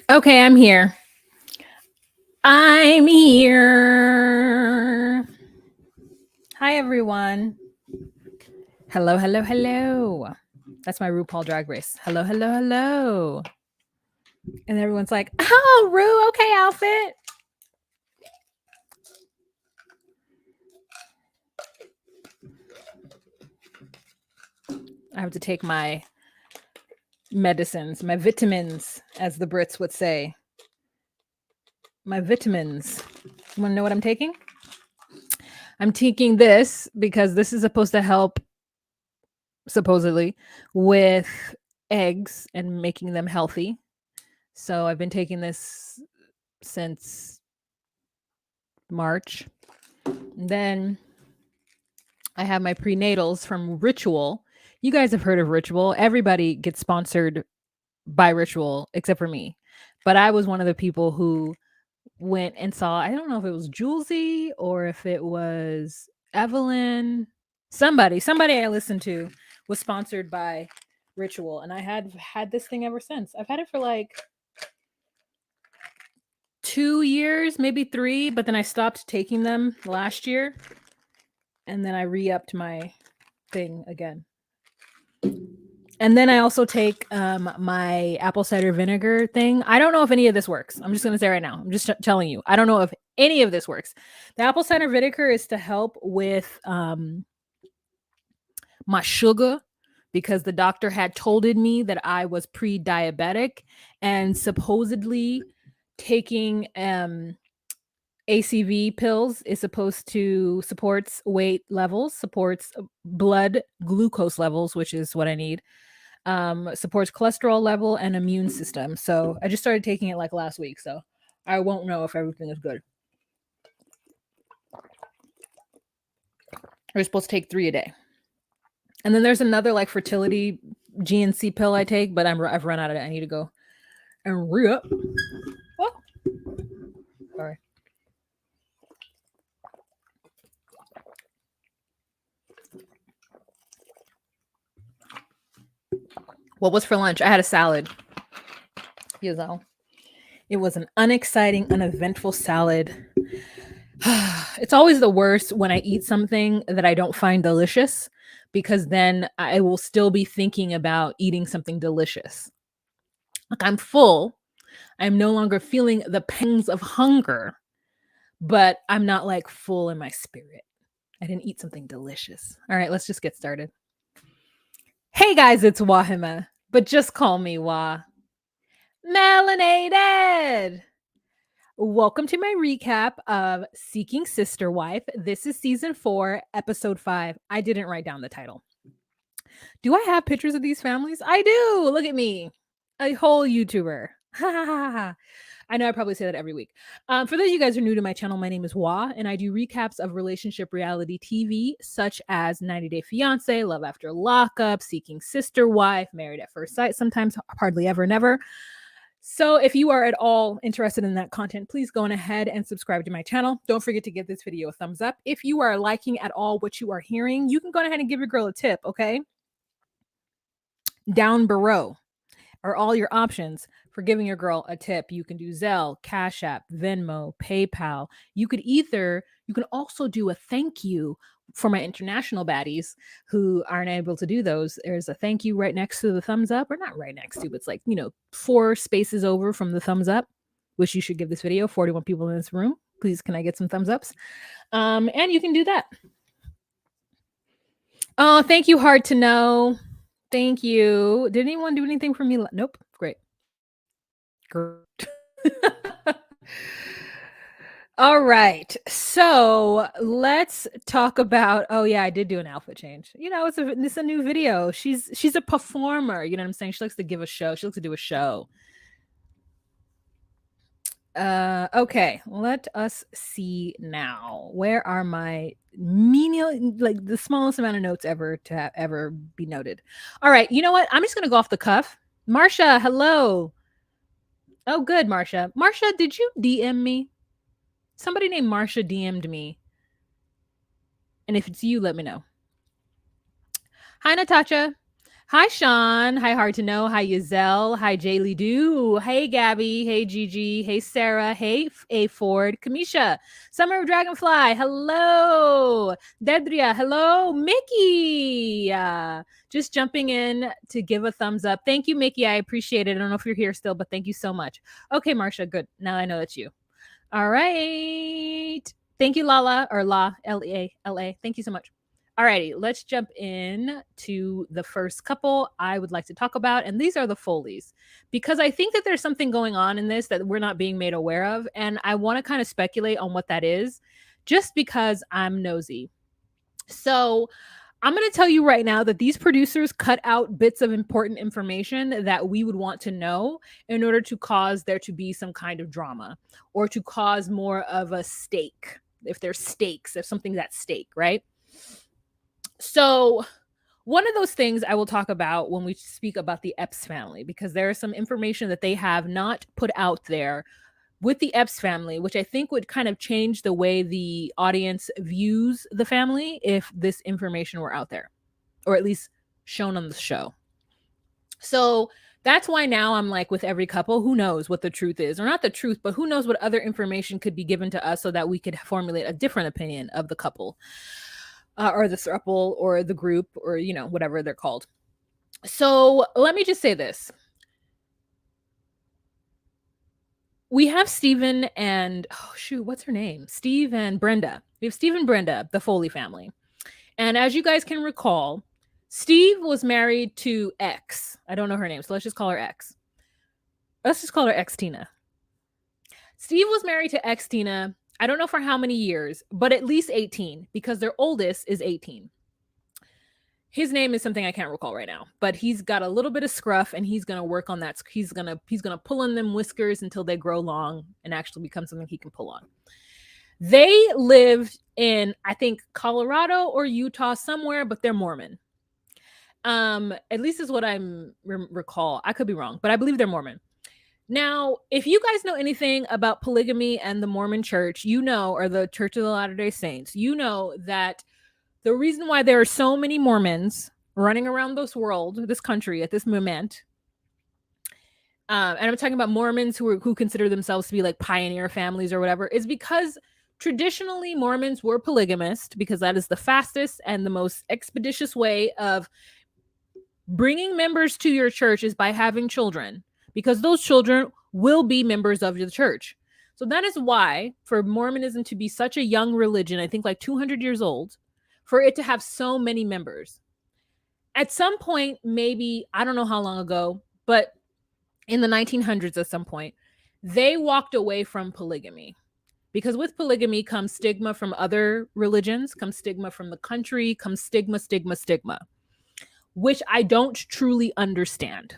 Okay, I'm here. I'm here. Hi, everyone. Hello, hello, hello. That's my RuPaul Drag Race. Hello, hello, hello. And everyone's like, oh, Ru, okay, outfit. I have to take my medicines, my vitamins, as the Brits would say. My vitamins. You want to know what I'm taking? I'm taking this because this is supposed to help, supposedly, with eggs and making them healthy. So I've been taking this since March. Then I have my prenatals from Ritual. You guys have heard of Ritual. Everybody gets sponsored by Ritual except for me. But I was one of the people who went and saw, I don't know if it was Julesy or if it was Evelyn. Somebody I listened to was sponsored by Ritual. And I had this thing ever since. I've had it for like 2 years, maybe 3, but then I stopped taking them last year. And then I re-upped my thing again. And then I also take my apple cider vinegar thing. I don't know if any of this works. I'm just going to say right now. I'm just telling you. I don't know if any of this works. The apple cider vinegar is to help with my sugar because the doctor had told me that I was pre-diabetic, and supposedly taking ACV pills is supposed to supports weight levels, supports blood glucose levels, which is what I need, supports cholesterol level and immune system. So I just started taking it like last week, so I won't know if everything is good. We're supposed to take 3 a day. And then there's another like fertility GNC pill I take, but I've run out of it. I need to go and re-up. Oh, sorry. What was for lunch? I had a salad. You know, it was an unexciting, uneventful salad. It's always the worst when I eat something that I don't find delicious, because then I will still be thinking about eating something delicious. Like I'm full. I'm no longer feeling the pangs of hunger, but I'm not like full in my spirit. I didn't eat something delicious. All right, let's just get started. Hey guys, it's Wahima, but just call me Wah. Melanated! Welcome to my recap of Seeking Sister Wife. This is season 4, episode 5. I didn't write down the title. Do I have pictures of these families? I do. Look at me. A whole YouTuber. I know I probably say that every week. For those of you guys who are new to my channel, my name is Wah, and I do recaps of relationship reality TV, such as 90 Day Fiance, Love After Lockup, Seeking Sister Wife, Married at First Sight, sometimes hardly ever, never. So if you are at all interested in that content, please go on ahead and subscribe to my channel. Don't forget to give this video a thumbs up. If you are liking at all what you are hearing, you can go ahead and give your girl a tip, okay? Down below are all your options for giving your girl a tip. You can do Zelle, Cash App, Venmo, PayPal. You can also do a thank you for my international baddies who aren't able to do those. There's a thank you right next to the thumbs up, or not right next to, but it's like, 4 spaces over from the thumbs up, which you should give this video. 41 people in this room. Please, can I get some thumbs ups? And you can do that. Oh, thank you, Hard to Know. Thank you. Did anyone do anything for me? Nope. Great. All right. So let's talk about. Oh yeah, I did do an outfit change. It's a new video. She's a performer. You know what I'm saying? She likes to give a show. She likes to do a show. Okay, let us see now. Where are my menial, like the smallest amount of notes ever to ever be noted? All right, you know what? I'm just gonna go off the cuff. Marsha, hello. Oh, good, Marsha. Marsha, did you DM me? Somebody named Marsha DM'd me. And if it's you, let me know. Hi, Natasha. Hi, Sean. Hi, Hard to Know. Hi, Zelle. Hi, Jaylee Doo. Hey, Gabby. Hey, Gigi. Hey, Sarah. Hey, A. Ford. Kamisha. Summer of Dragonfly. Hello. Dedria. Hello. Mickey. Just jumping in to give a thumbs up. Thank you, Mickey. I appreciate it. I don't know if you're here still, but thank you so much. Okay, Marsha. Good. Now I know that's you. All right. Thank you, Lala, or La, L-A. Thank you so much. Alrighty, let's jump in to the first couple I would like to talk about, and these are the Foleys, because I think that there's something going on in this that we're not being made aware of, and I want to kind of speculate on what that is, just because I'm nosy. So I'm going to tell you right now that these producers cut out bits of important information that we would want to know in order to cause there to be some kind of drama or to cause more of a stake. If there's stakes, if something's at stake, right? So one of those things I will talk about when we speak about the Epps family, because there is some information that they have not put out there with the Epps family, which I think would kind of change the way the audience views the family if this information were out there, or at least shown on the show. So that's why now I'm like, with every couple, who knows what the truth is, or not the truth, but who knows what other information could be given to us so that we could formulate a different opinion of the couple. Or the throuple or the group or, you know, whatever they're called. So let me just say this. We have Stephen and, oh shoot, what's her name? Steve and Brenda. We have Steve and Brenda, the Foley family. And as you guys can recall, Steve was married to X. I don't know her name, so let's just call her X. Let's just call her X Tina. Steve was married to X Tina, I don't know for how many years, but at least 18, because their oldest is 18. His name is something I can't recall right now, but he's got a little bit of scruff and he's going to work on that. He's going to pull on them whiskers until they grow long and actually become something he can pull on. They lived in, I think, Colorado or Utah somewhere, but they're Mormon. At least is what I recall. I could be wrong, but I believe they're Mormon. Now, if you guys know anything about polygamy and the Mormon church, you know, or the Church of the Latter-day Saints, you know that the reason why there are so many Mormons running around this world, this country at this moment, and I'm talking about Mormons who consider themselves to be like pioneer families or whatever, is because traditionally Mormons were polygamist, because that is the fastest and the most expeditious way of bringing members to your church is by having children, because those children will be members of the church. So that is why, for Mormonism to be such a young religion, I think like 200 years old, for it to have so many members. At some point, maybe, I don't know how long ago, but in the 1900s at some point, they walked away from polygamy. Because with polygamy comes stigma from other religions, comes stigma from the country, comes stigma, which I don't truly understand.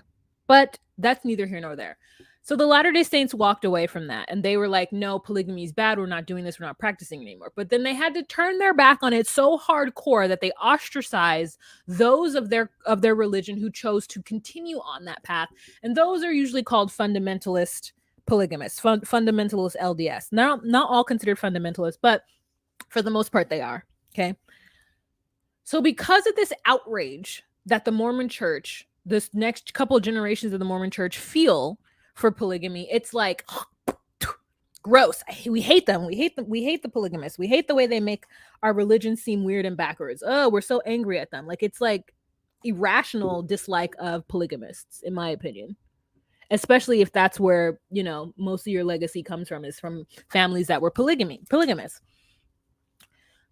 But that's neither here nor there. So the Latter-day Saints walked away from that, and they were like, no, polygamy is bad. We're not doing this. We're not practicing anymore. But then they had to turn their back on it so hardcore that they ostracized those of their religion who chose to continue on that path. And those are usually called fundamentalist polygamists, fundamentalist LDS. Not all considered fundamentalists, but for the most part they are. Okay. So because of this outrage that the Mormon church, this next couple of generations of the Mormon church feel for polygamy, it's like gross. We hate them. We hate the polygamists. We hate the way they make our religion seem weird and backwards. Oh, we're so angry at them. Like, it's like irrational dislike of polygamists, in my opinion. Especially if that's where, you know, most of your legacy comes from, is from families that were polygamous.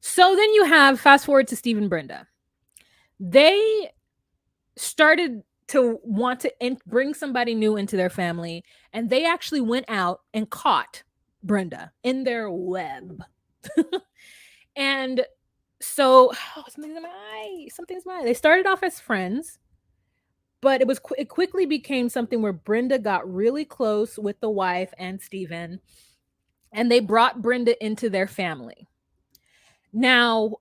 So then you have, fast forward to Steve and Brenda. They started to want to bring somebody new into their family, and they actually went out and caught Brenda in their web. And so, something's in my eye. They started off as friends, but it quickly became something where Brenda got really close with the wife and Steven, and they brought Brenda into their family. Now,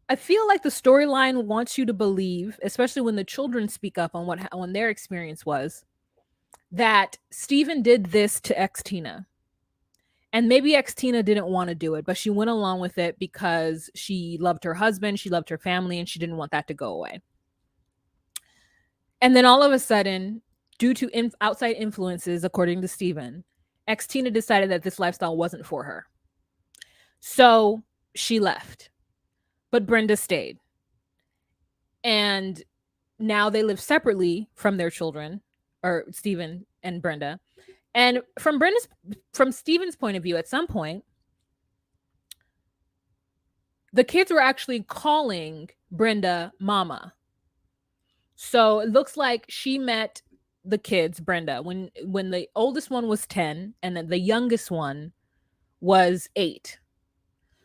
I feel like the storyline wants you to believe, especially when the children speak up on their experience was, that Steven did this to X Tina. And maybe X Tina didn't want to do it, but she went along with it because she loved her husband, she loved her family, and she didn't want that to go away. And then all of a sudden, due to outside influences, according to Steven, ex Tina decided that this lifestyle wasn't for her. So she left, but Brenda stayed. And now they live separately from their children, or Steven and Brenda. And from Steven's point of view, at some point, the kids were actually calling Brenda mama. So it looks like she met the kids, Brenda, when the oldest one was 10 and then the youngest one was 8.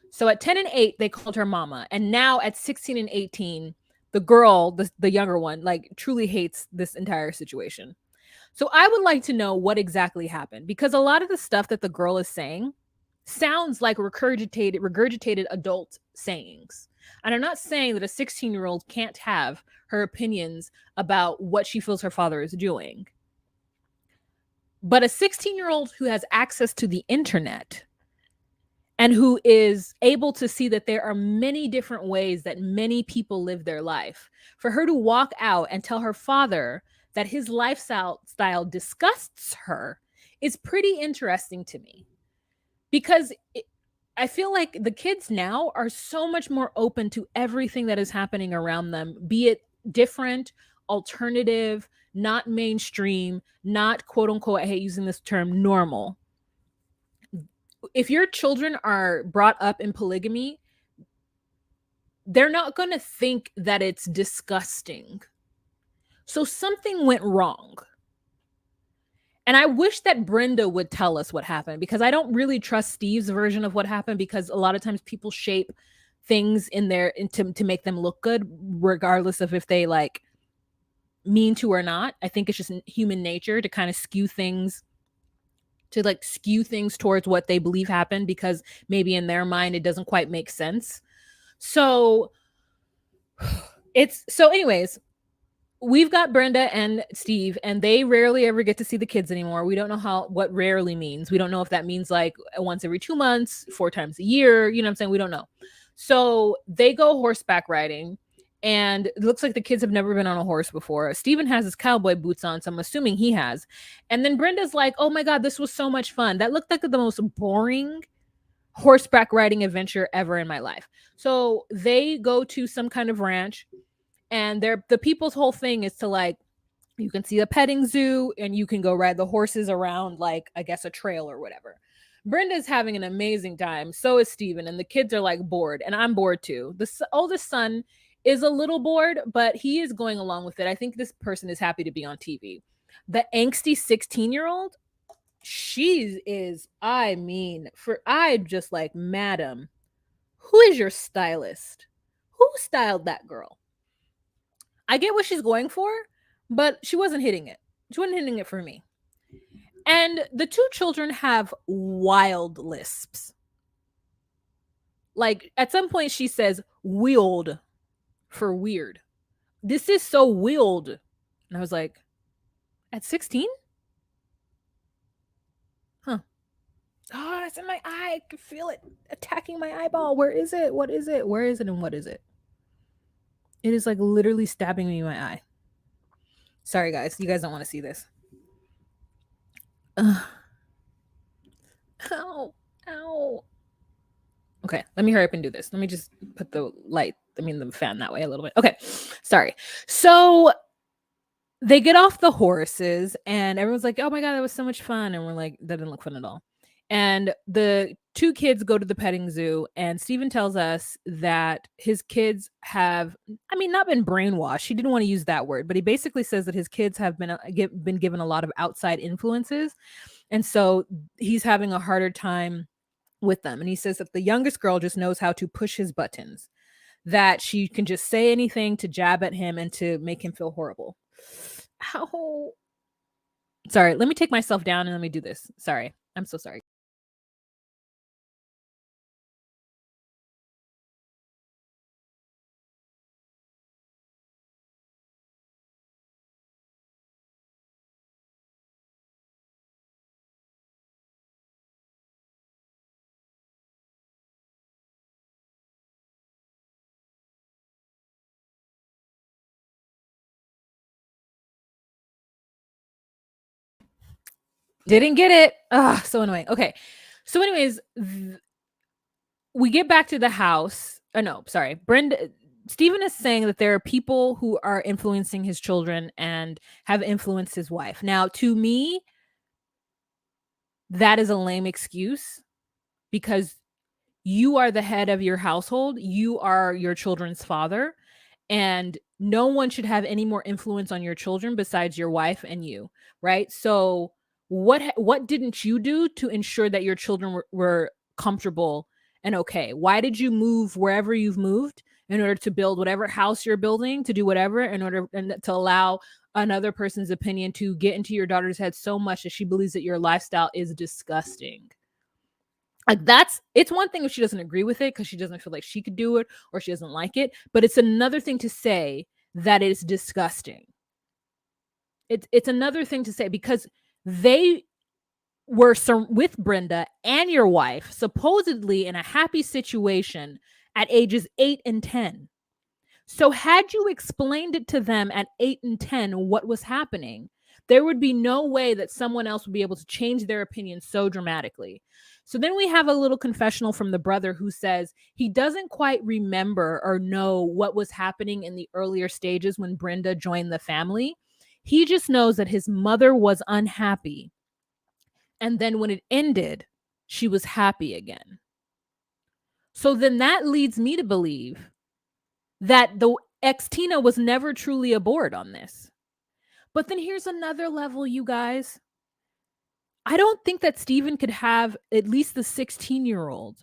So at 10 and 8, they called her mama. And now at 16 and 18, the girl, the younger one, like truly hates this entire situation. So I would like to know what exactly happened, because a lot of the stuff that the girl is saying sounds like regurgitated adult sayings. And I'm not saying that a 16-year-old can't have her opinions about what she feels her father is doing. But a 16-year-old who has access to the internet and who is able to see that there are many different ways that many people live their life, for her to walk out and tell her father that his lifestyle disgusts her is pretty interesting to me. Because I feel like the kids now are so much more open to everything that is happening around them, be it different, alternative, not mainstream, not quote unquote, I hate using this term, normal. If your children are brought up in polygamy, they're not going to think that it's disgusting. So something went wrong. And I wish that Brenda would tell us what happened, because I don't really trust Steve's version of what happened, because a lot of times people shape things in there to make them look good, regardless of if they like mean to or not. I think it's just human nature to kind of skew things towards what they believe happened, because maybe in their mind it doesn't quite make sense. So anyways, we've got Brenda and Steve, and they rarely ever get to see the kids anymore. We don't know what rarely means. We don't know if that means like once every 2 months, 4 times a year. You know what I'm saying? We don't know. So they go horseback riding, and it looks like the kids have never been on a horse before. Steven has his cowboy boots on, so I'm assuming he has. And then Brenda's like, oh my God, this was so much fun. That looked like the most boring horseback riding adventure ever in my life. So they go to some kind of ranch, and the people's whole thing is to like, you can see a petting zoo and you can go ride the horses around, like I guess a trail or whatever. Brenda's having an amazing time, so is Steven, and the kids are like bored, and I'm bored too. The oldest son is a little bored, but he is going along with it. I think this person is happy to be on TV. The angsty 16-year-old, she is, I just like, madam, who is your stylist? Who styled that girl? I get what she's going for, but she wasn't hitting it. She wasn't hitting it for me. And the two children have wild lisps. Like at some point she says "wield" for weird. This is so wield. And I was like, at 16? Huh. Oh, it's in my eye. I can feel it attacking my eyeball. Where is it? What is it? Where is it? And what is it? It is like literally stabbing me in my eye. Sorry, guys. You guys don't want to see this. Ugh. Ow. Ow. Okay, let me hurry up and do this. Let me just put the fan that way a little bit. Okay, sorry. So they get off the horses and everyone's like, oh my God, that was so much fun. And we're like, that didn't look fun at all. And the two kids go to the petting zoo, and Steven tells us that his kids have, not been brainwashed. He didn't want to use that word, but he basically says that his kids have been given a lot of outside influences. And so he's having a harder time with them. And he says that the youngest girl just knows how to push his buttons, that she can just say anything to jab at him and to make him feel horrible. Ow. Sorry, let me take myself down and let me do this. Sorry. I'm so sorry. Didn't get it. So annoying. Okay. So anyways, we get back to the house. Oh no, sorry. Stephen is saying that there are people who are influencing his children and have influenced his wife. Now, to me, that is a lame excuse because you are the head of your household. You are your children's father, and no one should have any more influence on your children besides your wife and you, right? So what didn't you do to ensure that your children were comfortable and okay? Why did you move wherever you've moved in order to build whatever house you're building, to do whatever in order and to allow another person's opinion to get into your daughter's head so much that she believes that your lifestyle is disgusting? Like it's one thing if she doesn't agree with it because she doesn't feel like she could do it or she doesn't like it, but it's another thing to say that it's disgusting. It's another thing to say because they were with Brenda and your wife supposedly in a happy situation at ages 8 and 10. So had you explained it to them at 8 and 10 what was happening, there would be no way that someone else would be able to change their opinion so dramatically. So then we have a little confessional from the brother who says he doesn't quite remember or know what was happening in the earlier stages when Brenda joined the family. He just knows that his mother was unhappy. And then when it ended, she was happy again. So then that leads me to believe that the ex-Tina was never truly aboard on this. But then here's another level, you guys. I don't think that Stephen could have at least the 16-year-old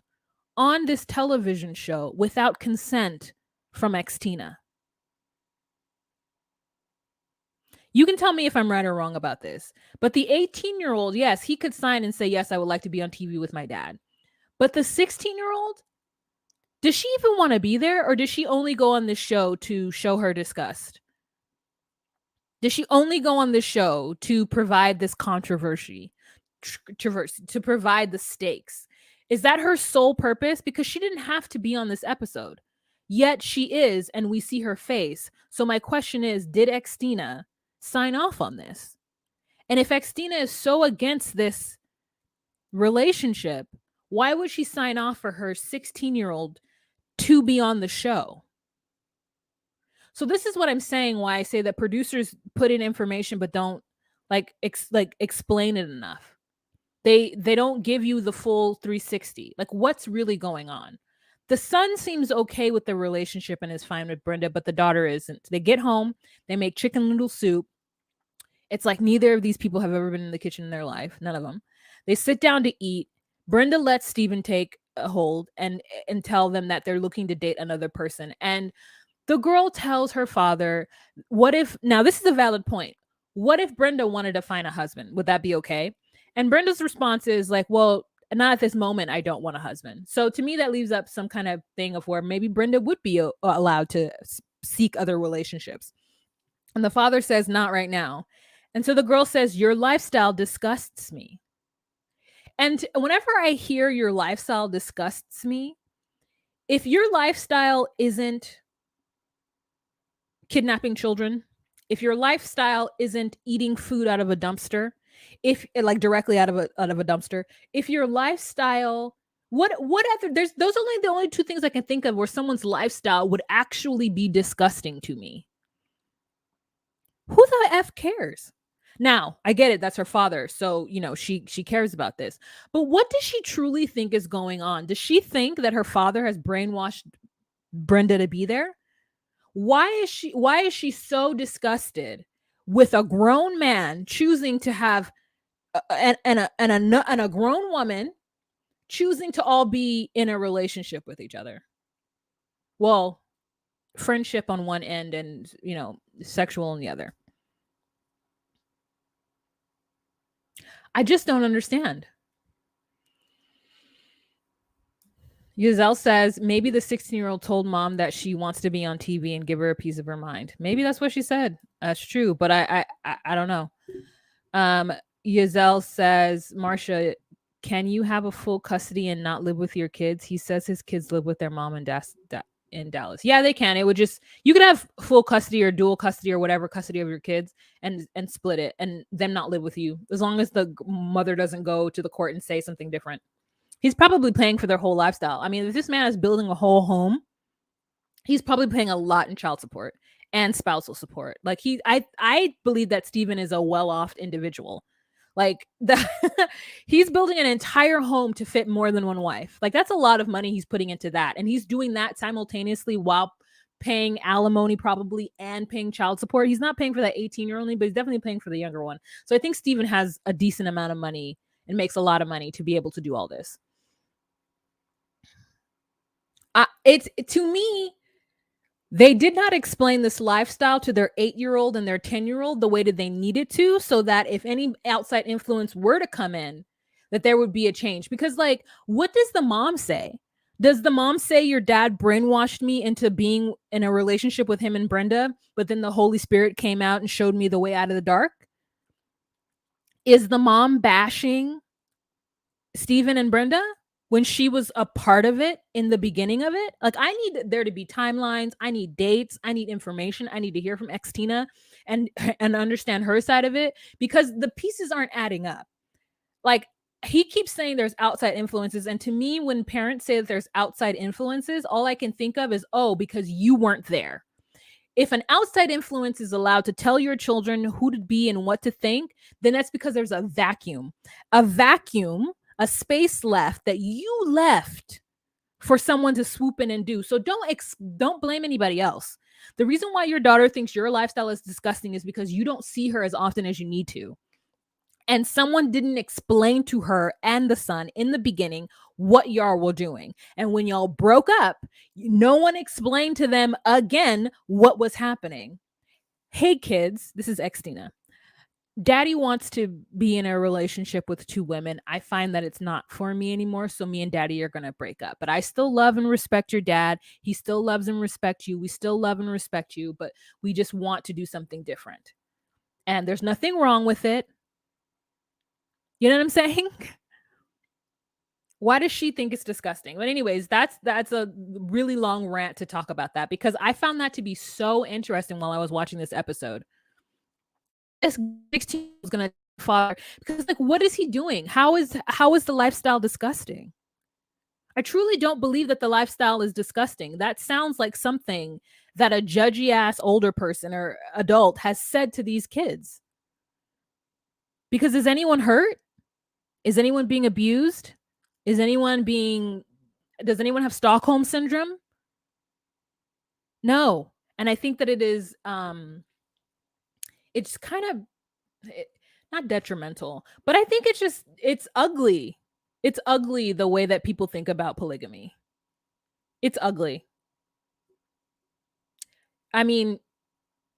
on this television show without consent from ex-Tina. You can tell me if I'm right or wrong about this. But the 18-year-old, yes, he could sign and say, yes, I would like to be on TV with my dad. But the 16-year-old, does she even want to be there? Or does she only go on this show to show her disgust? Does she only go on this show to provide this controversy, to provide the stakes? Is that her sole purpose? Because she didn't have to be on this episode. Yet she is, and we see her face. So my question is, did ex-Tina sign off on this? And if ex-Tina is so against this relationship, why would she sign off for her 16-year-old to be on the show? So this is what I'm saying, why I say that producers put in information but don't explain it enough. They don't give you the full 360. Like what's really going on? The son seems okay with the relationship and is fine with Brenda, but the daughter isn't. They get home, they make chicken noodle soup. It's like neither of these people have ever been in the kitchen in their life. None of them. They sit down to eat. Brenda lets Stephen take a hold and tell them that they're looking to date another person. And the girl tells her father, what if, now this is a valid point. What if Brenda wanted to find a husband? Would that be okay? And Brenda's response is like, well, not at this moment. I don't want a husband. So to me, that leaves up some kind of thing of where maybe Brenda would be allowed to seek other relationships. And the father says, not right now. And so the girl says, your lifestyle disgusts me. And whenever I hear your lifestyle disgusts me, if your lifestyle isn't kidnapping children, if your lifestyle isn't eating food out of a dumpster, if like directly out of a dumpster, if your lifestyle, what other, those are the only two things I can think of where someone's lifestyle would actually be disgusting to me. Who the F cares? Now, I get it. That's her father. So, she cares about this. But what does she truly think is going on? Does she think that her father has brainwashed Brenda to be there? Why is she so disgusted with a grown man choosing to have and a grown woman choosing to all be in a relationship with each other? Well, friendship on one end and, sexual on the other. I just don't understand. Zelle says maybe the 16-year-old told mom that she wants to be on TV and give her a piece of her mind. Maybe that's what she said. That's true, but I don't know. Zelle says, Marsha, can you have a full custody and not live with your kids? He says his kids live with their mom and dad. in Dallas. Yeah, they can. It would just, you could have full custody or dual custody or whatever custody of your kids and split it and them not live with you as long as the mother doesn't go to the court and say something different. He's probably paying for their whole lifestyle. I mean, if this man is building a whole home, he's probably paying a lot in child support and spousal support. Like I believe that Steven is a well-off individual. Like he's building an entire home to fit more than one wife. Like that's a lot of money he's putting into that. And he's doing that simultaneously while paying alimony probably and paying child support. He's not paying for that 18-year-old, but he's definitely paying for the younger one. So I think Steven has a decent amount of money and makes a lot of money to be able to do all this. It's to me, they did not explain this lifestyle to their 8-year-old and their 10-year-old the way that they needed to, so that if any outside influence were to come in, that there would be a change. Because like, what does the mom say? Does the mom say your dad brainwashed me into being in a relationship with him and Brenda, but then the Holy Spirit came out and showed me the way out of the dark? Is the mom bashing Steven and Brenda when she was a part of it in the beginning of it? Like, I need there to be timelines. I need dates. I need information. I need to hear from Xtina and understand her side of it, because the pieces aren't adding up. Like, he keeps saying there's outside influences. And to me, when parents say that there's outside influences, all I can think of is, oh, because you weren't there. If an outside influence is allowed to tell your children who to be and what to think, then that's because there's a vacuum, a space left that you left for someone to swoop in and do. So don't blame anybody else. The reason why your daughter thinks your lifestyle is disgusting is because you don't see her as often as you need to. And someone didn't explain to her and the son in the beginning what y'all were doing. And when y'all broke up, no one explained to them again what was happening. Hey kids, this is Xtina. Daddy wants to be in a relationship with two women. I find that it's not for me anymore. So me and daddy are going to break up. But I still love and respect your dad. He still loves and respects you. We still love and respect you. But we just want to do something different. And there's nothing wrong with it. You know what I'm saying? Why does she think it's disgusting? But anyways, that's a really long rant to talk about that, because I found that to be so interesting while I was watching this episode. This 16 is going to father, because like, what is he doing? How is the lifestyle disgusting? I truly don't believe that the lifestyle is disgusting. That sounds like something that a judgy ass older person or adult has said to these kids. Because is anyone hurt? Is anyone being abused? Does anyone have Stockholm syndrome? No. And I think that it is, it's kind of not detrimental, but I think it's ugly. It's ugly the way that people think about polygamy. It's ugly. I mean,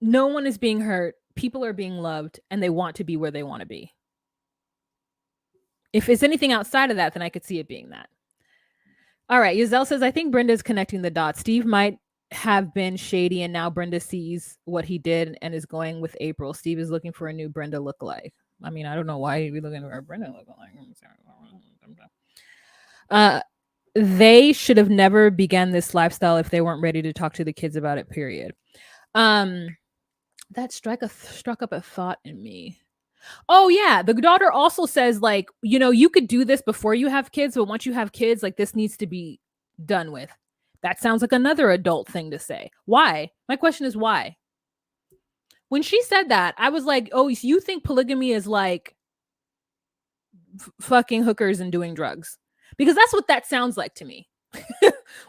no one is being hurt. People are being loved and they want to be where they want to be. If it's anything outside of that, then I could see it being that. All right. Zelle says, I think Brenda's connecting the dots. Steve might have been shady and now Brenda sees what he did and is going with April. Steve is looking for a new Brenda lookalike. I mean, I don't know why he'd be looking for a Brenda lookalike. They should have never began this lifestyle if they weren't ready to talk to the kids about it, period. That struck up a thought in me. Oh yeah, the daughter also says, like, you know, you could do this before you have kids, but once you have kids, like, this needs to be done with. That sounds like another adult thing to say. Why? My question is why? When she said that, I was like, oh, so you think polygamy is like fucking hookers and doing drugs? Because that's what that sounds like to me.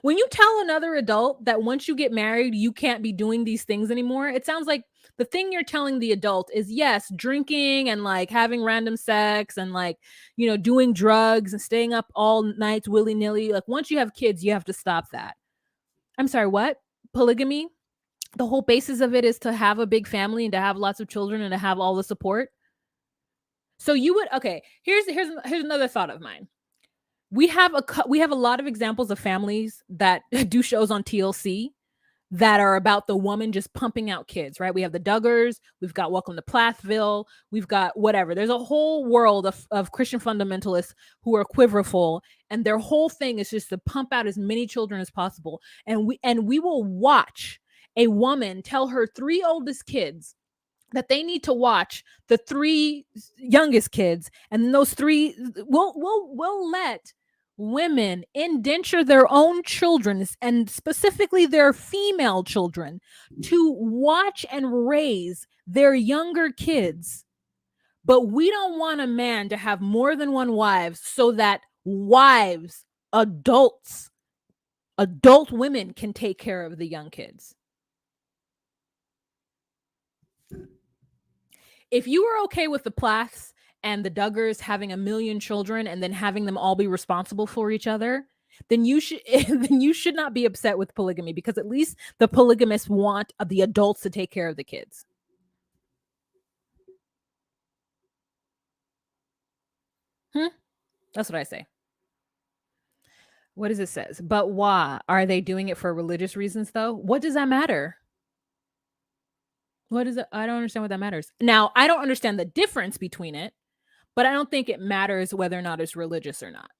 When you tell another adult that once you get married, you can't be doing these things anymore, it sounds like the thing you're telling the adult is, yes, drinking and like having random sex and like, you know, doing drugs and staying up all nights willy-nilly. Like, once you have kids, you have to stop that. I'm sorry, what? Polygamy? The whole basis of it is to have a big family and to have lots of children and to have all the support. So you would, okay, here's another thought of mine. We have a lot of examples of families that do shows on TLC that are about the woman just pumping out kids, right? We have the Duggars, we've got Welcome to Plathville, we've got whatever. There's a whole world of Christian fundamentalists who are quiverful, and their whole thing is just to pump out as many children as possible. And we will watch a woman tell her 3 oldest kids that they need to watch the 3 youngest kids, and those 3 we'll let women indenture their own children, and specifically their female children, to watch and raise their younger kids. But we don't want a man to have more than one wife, so that wives, adult women, can take care of the young kids. If you were okay with the Plaths and the Duggars having a million children and then having them all be responsible for each other, then you should not be upset with polygamy, because at least the polygamists want the adults to take care of the kids. That's what I say. What does it says? But why are they doing it for religious reasons though? What does that matter? What is it? I don't understand what that matters. Now, I don't understand the difference between it, but I don't think it matters whether or not it's religious or not.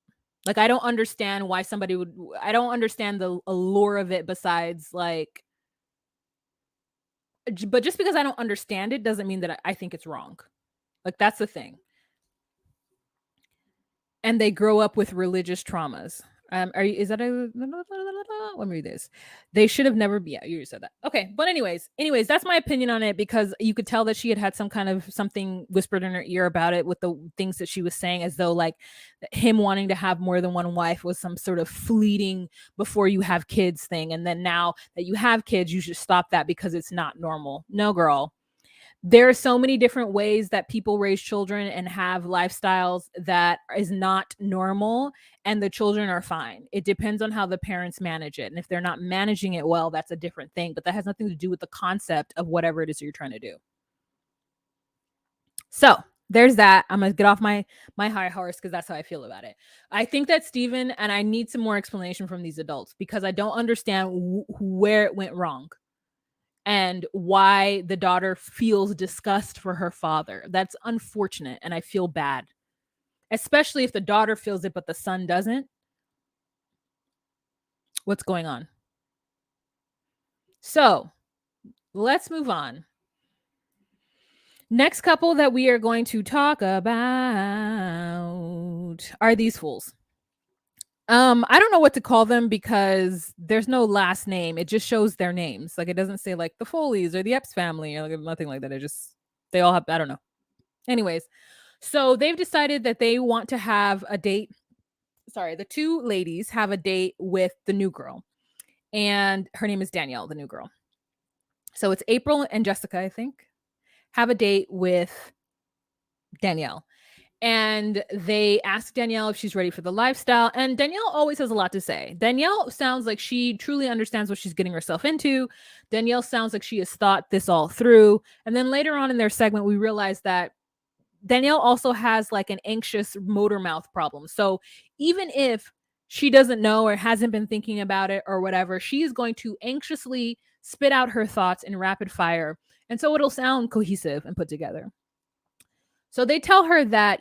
Like, I don't understand why somebody would, I don't understand the allure of it, besides like, but just because I don't understand it doesn't mean that I think it's wrong. Like, that's the thing. And they grow up with religious traumas. Is that a, let me read this. They should have never, yeah, you said that. Okay. But anyways, that's my opinion on it, because you could tell that she had some kind of something whispered in her ear about it, with the things that she was saying, as though like him wanting to have more than one wife was some sort of fleeting before you have kids thing. And then now that you have kids, you should stop that because it's not normal. No, girl. There are so many different ways that people raise children and have lifestyles that is not normal, and the children are fine. It depends on how the parents manage it. And if they're not managing it well, that's a different thing, but that has nothing to do with the concept of whatever it is you're trying to do. So there's that. I'm gonna get off my high horse, because that's how I feel about it. I think that Steven, and I need some more explanation from these adults, because I don't understand where it went wrong and why the daughter feels disgust for her father. That's unfortunate, and I feel bad, especially if the daughter feels it but the son doesn't. What's going on? So let's move on. Next couple that we are going to talk about are these fools. I don't know what to call them, because there's no last name. It just shows their names. Like, it doesn't say like the Foleys or the Epps family or like nothing like that. It just, they all have, I don't know. Anyways, so they've decided that they want to have a date. Sorry, the 2 ladies have a date with the new girl, and her name is Danielle, the new girl. So it's April and Jessica, I think, have a date with Danielle. And they ask Danielle if she's ready for the lifestyle. And Danielle always has a lot to say. Danielle sounds like she truly understands what she's getting herself into. Danielle sounds like she has thought this all through. And then later on in their segment, we realize that Danielle also has like an anxious motor mouth problem. So even if she doesn't know or hasn't been thinking about it or whatever, she is going to anxiously spit out her thoughts in rapid fire. And so it'll sound cohesive and put together. So they tell her that,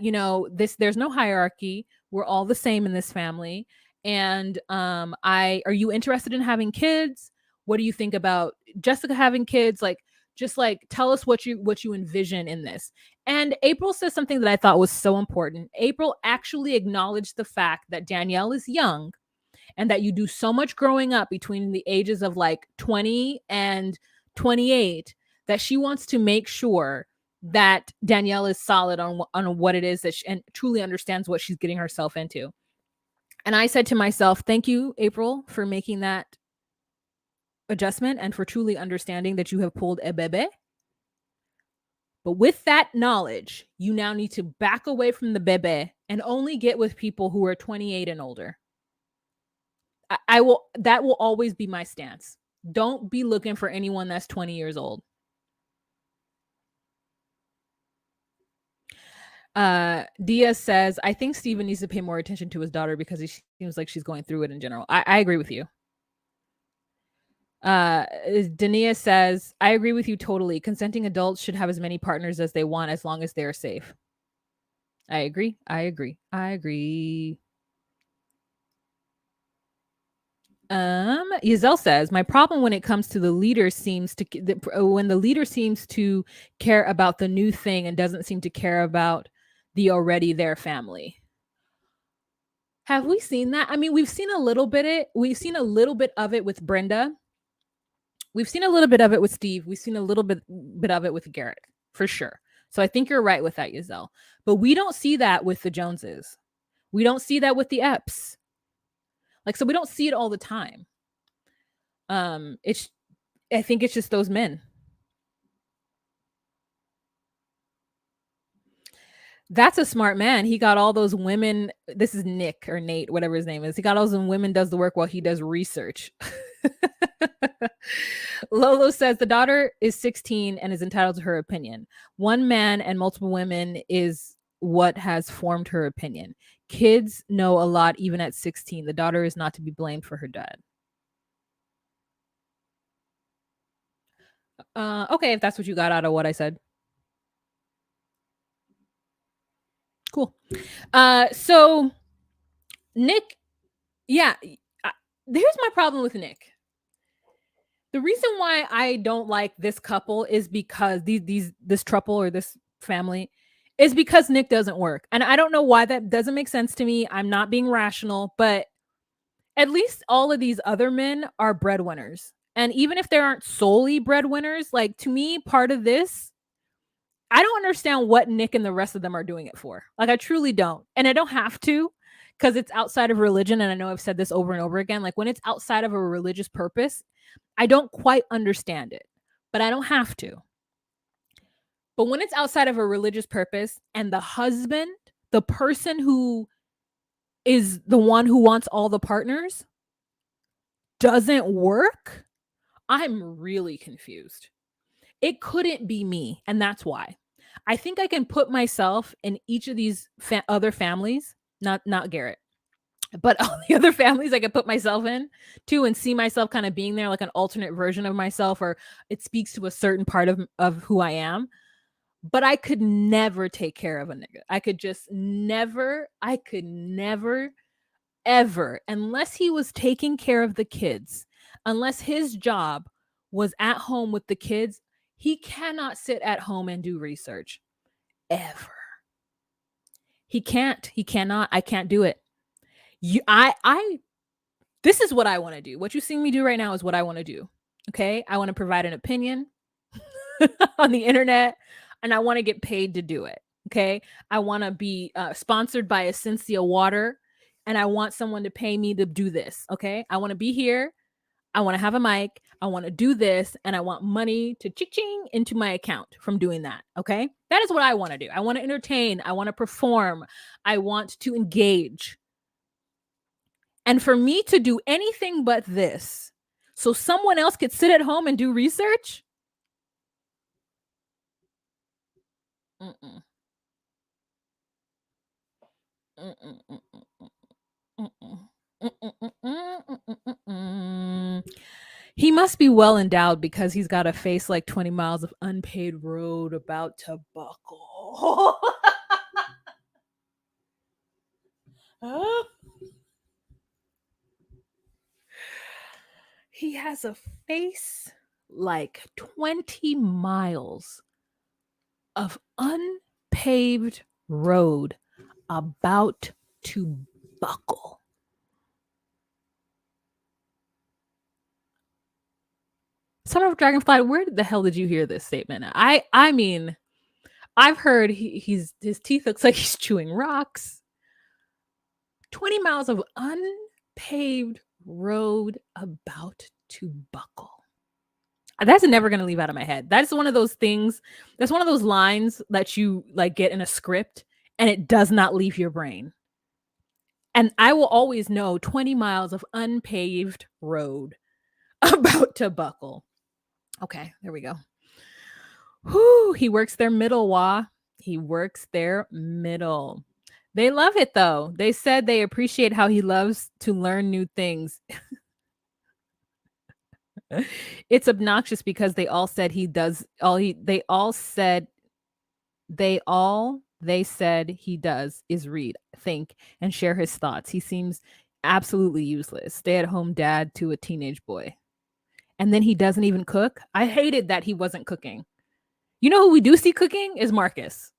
there's no hierarchy. We're all the same in this family. And are you interested in having kids? What do you think about Jessica having kids? Like, just like, tell us what you envision in this. And April says something that I thought was so important. April actually acknowledged the fact that Danielle is young, and that you do so much growing up between the ages of like 20 and 28, that she wants to make sure that Danielle is solid on what it is that and truly understands what she's getting herself into. And I said to myself, thank you, April, for making that adjustment and for truly understanding that you have pulled a bebe. But with that knowledge, you now need to back away from the bebe and only get with people who are 28 and older. That will always be my stance. Don't be looking for anyone that's 20 years old. Diaz says, I think Steven needs to pay more attention to his daughter because he seems like she's going through it in general. I agree with you. Dania says, I agree with you totally. Consenting adults should have as many partners as they want as long as they're safe. I agree. Zelle says, my problem when it comes to the leader seems to when the leader seems to care about the new thing and doesn't seem to care about the already there family. Have we seen that? I mean, we've seen a little bit of it with Brenda. We've seen a little bit of it with Steve. We've seen a little bit of it with Garrett, for sure. So I think you're right with that, Giselle. But we don't see that with the Joneses. We don't see that with the Epps. Like, so we don't see it all the time. I think it's just those men. That's a smart man. He got all those women. This is Nick or Nate, whatever his name is. He got all those women, does the work while he does research. Lolo says the daughter is 16 and is entitled to her opinion. One man and multiple women is what has formed her opinion. Kids know a lot even at 16. The daughter is not to be blamed for her dad. Okay, if that's what you got out of what I said. Cool. So Nick, yeah, here's my problem with Nick. The reason why I don't like this couple is because this trouble or this family is because Nick doesn't work. And I don't know why that doesn't make sense to me. I'm not being rational, but at least all of these other men are breadwinners. And even if they aren't solely breadwinners, like to me, part of this, I don't understand what Nick and the rest of them are doing it for. Like, I truly don't. And I don't have to because it's outside of religion. And I know I've said this over and over again. Like, when it's outside of a religious purpose, I don't quite understand it, but I don't have to. But when it's outside of a religious purpose and the husband, the person who is the one who wants all the partners, doesn't work, I'm really confused. It couldn't be me, and that's why. I think I can put myself in each of these other families, not Garrett, but all the other families I could put myself in too and see myself kind of being there like an alternate version of myself, or it speaks to a certain part of who I am. But I could never take care of a nigga. I could never, ever, unless he was taking care of the kids, unless his job was at home with the kids, he cannot sit at home and do research. Ever. He can't. He cannot. I can't do it. This is what I want to do. What you see me do right now is what I want to do. Okay? I want to provide an opinion on the internet, and I want to get paid to do it. Okay? I want to be sponsored by Essentia Water, and I want someone to pay me to do this. Okay? I want to be here. I want to have a mic. I want to do this, and I want money to ching into my account from doing that. Okay? That is what I want to do. I want to entertain. I want to perform. I want to engage. And for me to do anything but this, so someone else could sit at home and do research? Mm-mm. Mm-mm. Mm-mm. He must be well endowed because he's got a face like 20 miles of unpaid road about to buckle. He has a face like 20 miles of unpaved road about to buckle. Son of Dragonfly, where the hell did you hear this statement? I mean, I've heard his teeth looks like he's chewing rocks. 20 miles of unpaved road about to buckle. That's never going to leave out of my head. That's one of those things. That's one of those lines that you like get in a script and it does not leave your brain. And I will always know 20 miles of unpaved road about to buckle. Okay, there we go. Whoo, he works their middle, Wah. He works their middle. They love it though. They said they appreciate how he loves to learn new things. It's obnoxious because they all said he does all he they said he does is read, think, and share his thoughts. He seems absolutely useless. Stay-at-home dad to a teenage boy. And then he doesn't even cook. I hated that he wasn't cooking. You know who we do see cooking is Marcus.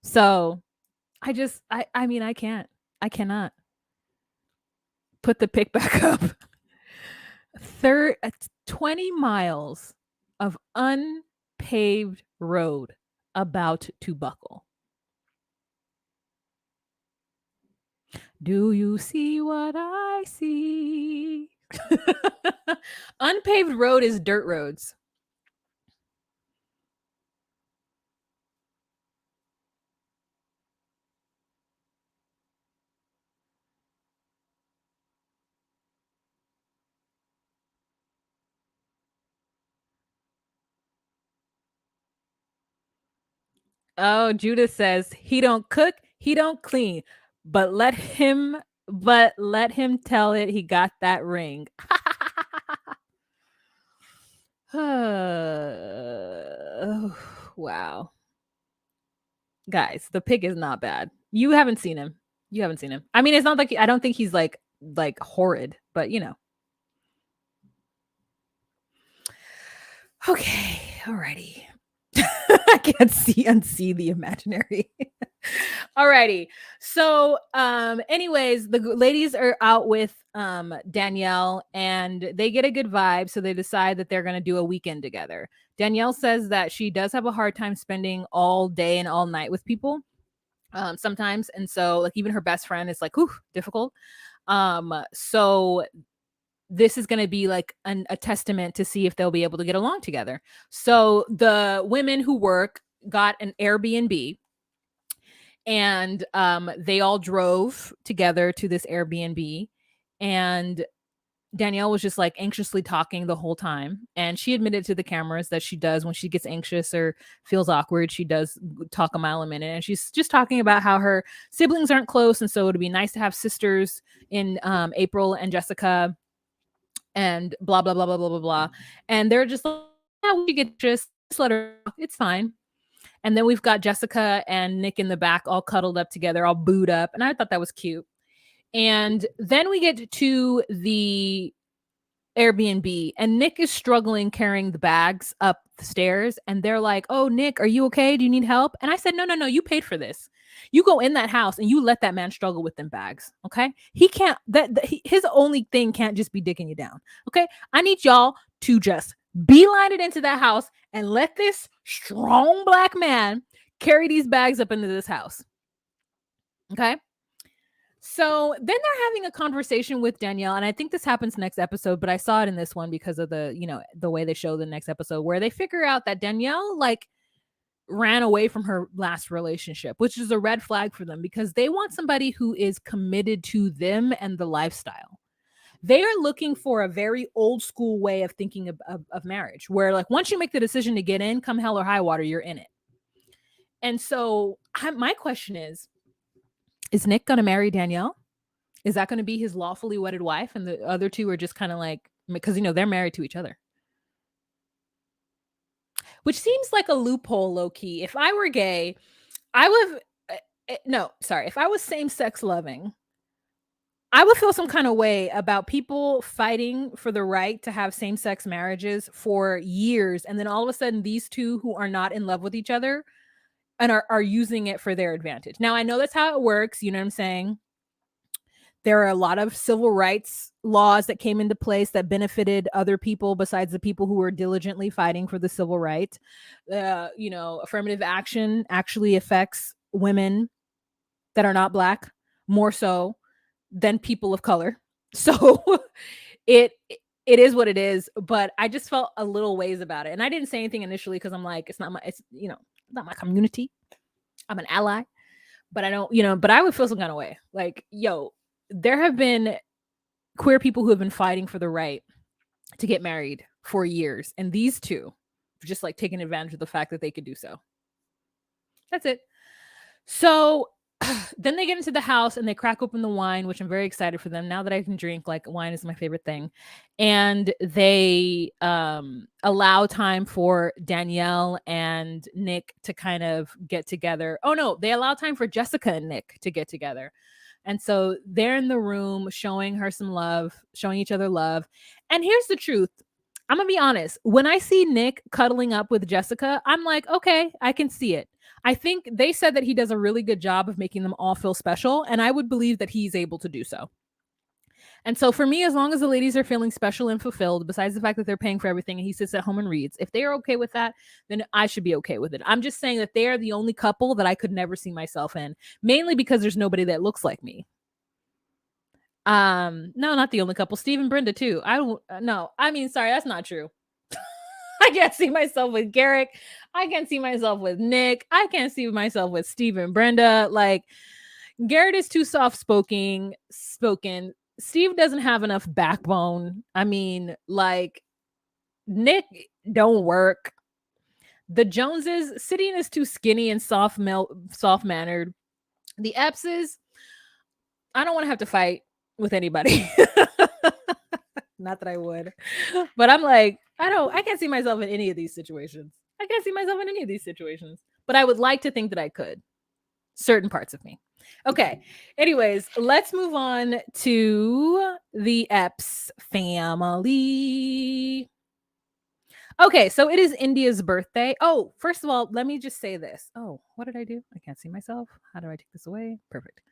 So I mean, I cannot put the pick back up. 20 miles of unpaved road about to buckle. Do you see what I see? Unpaved road is dirt roads. Oh, Judith says he don't cook, he don't clean, but let him tell it he got that ring. Oh, wow. Guys, the pig is not bad. You haven't seen him. You haven't seen him. I mean, it's not like I don't think he's like horrid, but you know. Okay, alrighty. I can't unsee the imaginary. Alrighty. So, anyways, the ladies are out with Danielle and they get a good vibe, so they decide that they're gonna do a weekend together. Danielle says that she does have a hard time spending all day and all night with people. Sometimes, and so like even her best friend is like, "Ooh, difficult." So this is going to be like a testament to see if they'll be able to get along together. So the women who work got an Airbnb, and they all drove together to this Airbnb, and Danielle was just like anxiously talking the whole time. And she admitted to the cameras that she does when she gets anxious or feels awkward, she does talk a mile a minute. And she's just talking about how her siblings aren't close. And so it'd be nice to have sisters in April and Jessica and blah, blah, blah, blah, blah, blah, blah. And they're just like, yeah, we get just let her, it's fine. And then we've got Jessica and Nick in the back, all cuddled up together, all booed up. And I thought that was cute. And then we get to the Airbnb, and Nick is struggling carrying the bags up the stairs. And they're like, "Oh, Nick, are you okay? Do you need help?" And I said, No, you paid for this. You go in that house and you let that man struggle with them bags. Okay. He can't, his only thing can't just be dicking you down. Okay. I need y'all to just beeline it into that house and let this strong black man carry these bags up into this house. Okay. So then they're having a conversation with Danielle, and I think this happens next episode, but I saw it in this one because of the way they show the next episode, where they figure out that Danielle like ran away from her last relationship, which is a red flag for them because they want somebody who is committed to them and the lifestyle. They are looking for a very old school way of thinking of marriage, where like once you make the decision to get in, come hell or high water, you're in it. And so my question is Nick going to marry Danielle? Is that going to be his lawfully wedded wife? And the other two are just kind of like, because, they're married to each other. Which seems like a loophole, low key. If I were gay, I would, if I was same sex loving, I would feel some kind of way about people fighting for the right to have same sex marriages for years. And then all of a sudden, these two who are not in love with each other and are using it for their advantage. Now, I know that's how it works. You know what I'm saying? There are a lot of civil rights laws that came into place that benefited other people besides the people who were diligently fighting for the civil right. Affirmative action actually affects women that are not Black more so than people of color. So it is what it is, but I just felt a little ways about it. And I didn't say anything initially because I'm like, it's not my community. I'm an ally, but I don't, but I would feel some kind of way. Like, there have been queer people who have been fighting for the right to get married for years. And these two just like taking advantage of the fact that they could do so. That's it. So Then they get into the house and they crack open the wine, which I'm very excited for them now that I can drink. Like, wine is my favorite thing. And they allow time for Danielle and Nick to kind of get together. Oh no, they allow time for Jessica and Nick to get together. And so they're in the room showing her some love, showing each other love. And here's the truth. I'm gonna be honest. When I see Nick cuddling up with Jessica, I'm like, okay, I can see it. I think they said that he does a really good job of making them all feel special, and I would believe that he's able to do so. And so for me, as long as the ladies are feeling special and fulfilled, besides the fact that they're paying for everything and he sits at home and reads, if they are okay with that, then I should be okay with it. I'm just saying that they are the only couple that I could never see myself in, mainly because there's nobody that looks like me. No, not the only couple. Steve and Brenda too. I don't no. I mean, sorry, that's not true. I can't see myself with Garrick. I can't see myself with Nick. I can't see myself with Steve and Brenda. Like, Garrett is too spoken. Steve doesn't have enough backbone. I mean, like, Nick don't work. The Joneses, Sidian is too skinny and soft mannered. The Eppses, I don't want to have to fight with anybody. Not that I would, but I'm like, I can't see myself in any of these situations. I can't see myself in any of these situations, but I would like to think that I could. Certain parts of me. Okay. Anyways, let's move on to the Epps family. Okay, so it is India's birthday. Oh, first of all, let me just say this. Oh, what did I do? I can't see myself. How do I take this away? Perfect.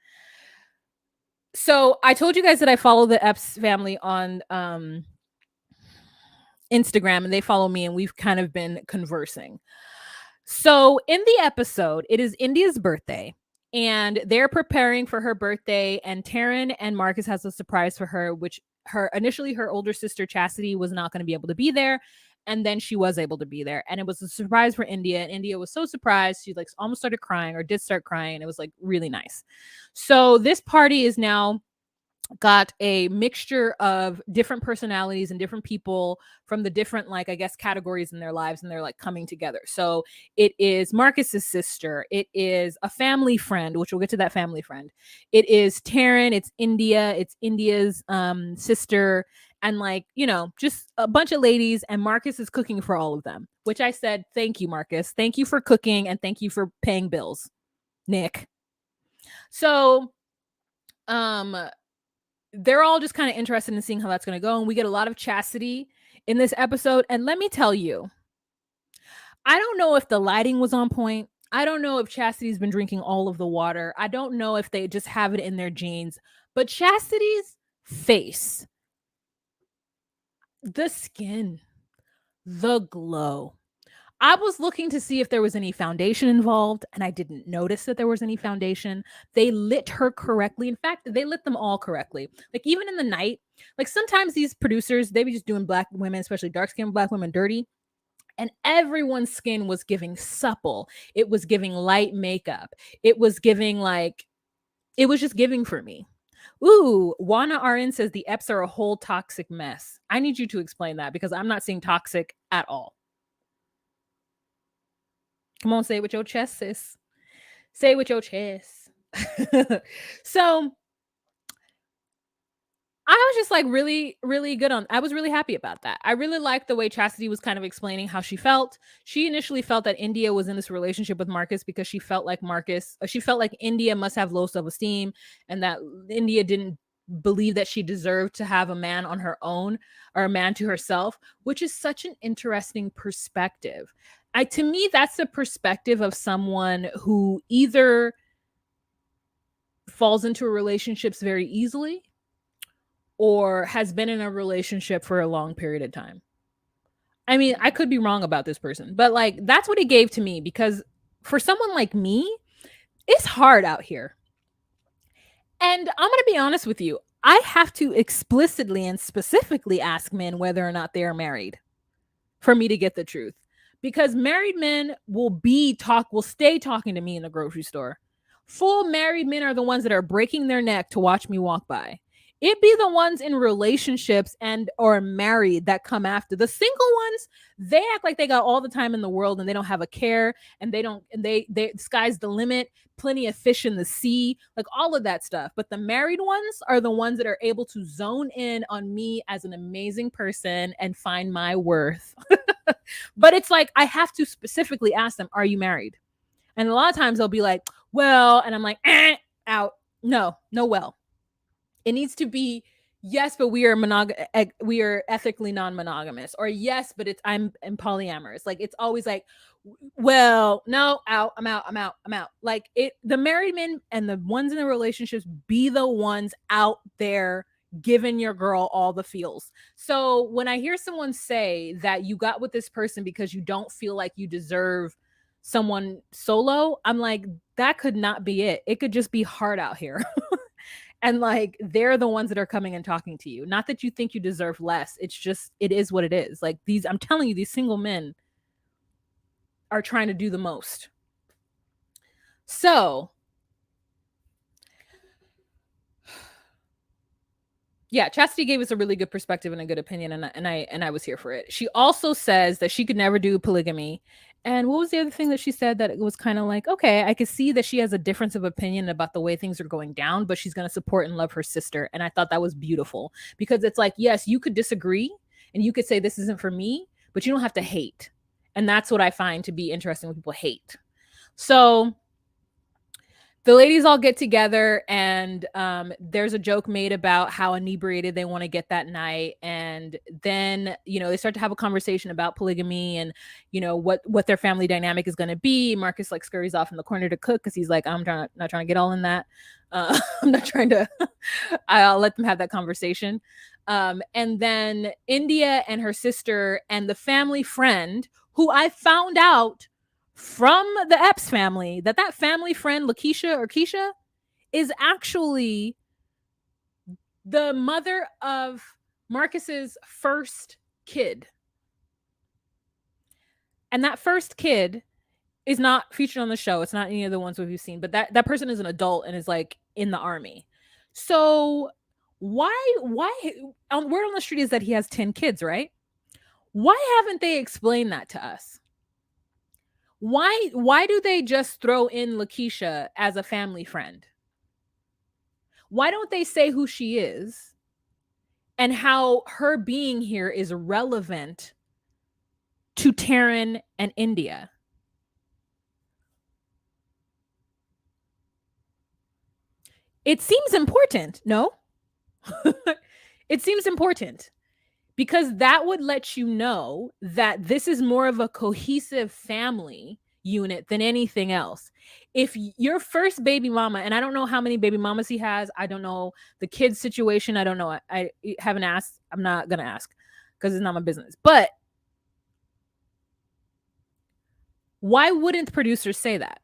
So I told you guys that I follow the Epps family on Instagram, and they follow me, and we've kind of been conversing. So in the episode, it is India's birthday, and they're preparing for her birthday, and Taryn and Marcus has a surprise for her, which initially her older sister Chastity was not going to be able to be there. And then she was able to be there. And it was a surprise for India. And India was so surprised. She like almost started crying or did start crying. And it was like really nice. So this party is now got a mixture of different personalities and different people from the different, like, I guess, categories in their lives, and they're like coming together. So it is Marcus's sister, it is a family friend, which we'll get to that family friend, it is Taryn, it's India's sister, and like, you know, just a bunch of ladies, and Marcus is cooking for all of them, which I said, thank you, Marcus, thank you for cooking, and thank you for paying bills, Nick. So they're all just kind of interested in seeing how that's going to go. And we get a lot of Chastity in this episode. And let me tell you, I don't know if the lighting was on point. I don't know if Chastity's been drinking all of the water. I don't know if they just have it in their genes. But Chastity's face, the skin, the glow. I was looking to see if there was any foundation involved, and I didn't notice that there was any foundation. They lit her correctly. In fact, they lit them all correctly. Like, even in the night, like sometimes these producers, they be just doing black women, especially dark-skinned black women, dirty. And everyone's skin was giving supple. It was giving light makeup. It was giving it was just giving for me. Ooh, Wana RN says the Epps are a whole toxic mess. I need you to explain that because I'm not seeing toxic at all. Come on, say it with your chest, sis. Say it with your chest. So I was just like really, really good I was really happy about that. I really liked the way Chastity was kind of explaining how she felt. She initially felt that India was in this relationship with Marcus because she felt like India must have low self-esteem, and that India didn't believe that she deserved to have a man on her own or a man to herself, which is such an interesting perspective. To me, that's the perspective of someone who either falls into relationships very easily or has been in a relationship for a long period of time. I mean, I could be wrong about this person, but like, that's what it gave to me, because for someone like me, it's hard out here. And I'm going to be honest with you. I have to explicitly and specifically ask men whether or not they are married for me to get the truth. Because married men will stay talking to me in the grocery store. Full married men are the ones that are breaking their neck to watch me walk by. It be the ones in relationships and or married that come after. The single ones, they act like they got all the time in the world and they don't have a care, and they sky's the limit, plenty of fish in the sea, like all of that stuff. But the married ones are the ones that are able to zone in on me as an amazing person and find my worth. But it's like I have to specifically ask them, are you married? And a lot of times they'll be like, well, and I'm like, out. No, well. It needs to be yes, but we are ethically non-monogamous, or yes, but I'm polyamorous. Like it's always like, well, no, out, I'm out. Like the married men and the ones in the relationships be the ones out there giving your girl all the feels. So when I hear someone say that you got with this person because you don't feel like you deserve someone solo, I'm like, that could not be it. It could just be hard out here. And like they're the ones that are coming and talking to you. Not that you think you deserve less. It's just, it is what it is. Like I'm telling you, these single men are trying to do the most. So yeah, Chastity gave us a really good perspective and a good opinion, and I was here for it. She also says that she could never do polygamy. And what was the other thing that she said that it was kind of like, okay, I could see that she has a difference of opinion about the way things are going down, but she's going to support and love her sister. And I thought that was beautiful, because it's like, yes, you could disagree and you could say this isn't for me, but you don't have to hate. And that's what I find to be interesting when people hate. So the ladies all get together, and there's a joke made about how inebriated they want to get that night. And then, they start to have a conversation about polygamy and, what their family dynamic is going to be. Marcus like scurries off in the corner to cook because he's like, not trying to get all in that. I'm not trying to, I'll let them have that conversation. And then India and her sister and the family friend, who I found out from the Epps family that family friend Lakeisha is actually the mother of Marcus's first kid. And that first kid is not featured on the show. It's not any of the ones we've seen, but that person is an adult and is like in the army. So why word on the street is that he has 10 kids, right? Why haven't they explained that to us? Why do they just throw in Lakeisha as a family friend? Why don't they say who she is and how her being here is relevant to Taryn and India? It seems important, no? It seems important, because that would let you know that this is more of a cohesive family unit than anything else. If your first baby mama, and I don't know how many baby mamas he has, I don't know the kid's situation, I don't know, I haven't asked, I'm not gonna ask because it's not my business, but why wouldn't producers say that?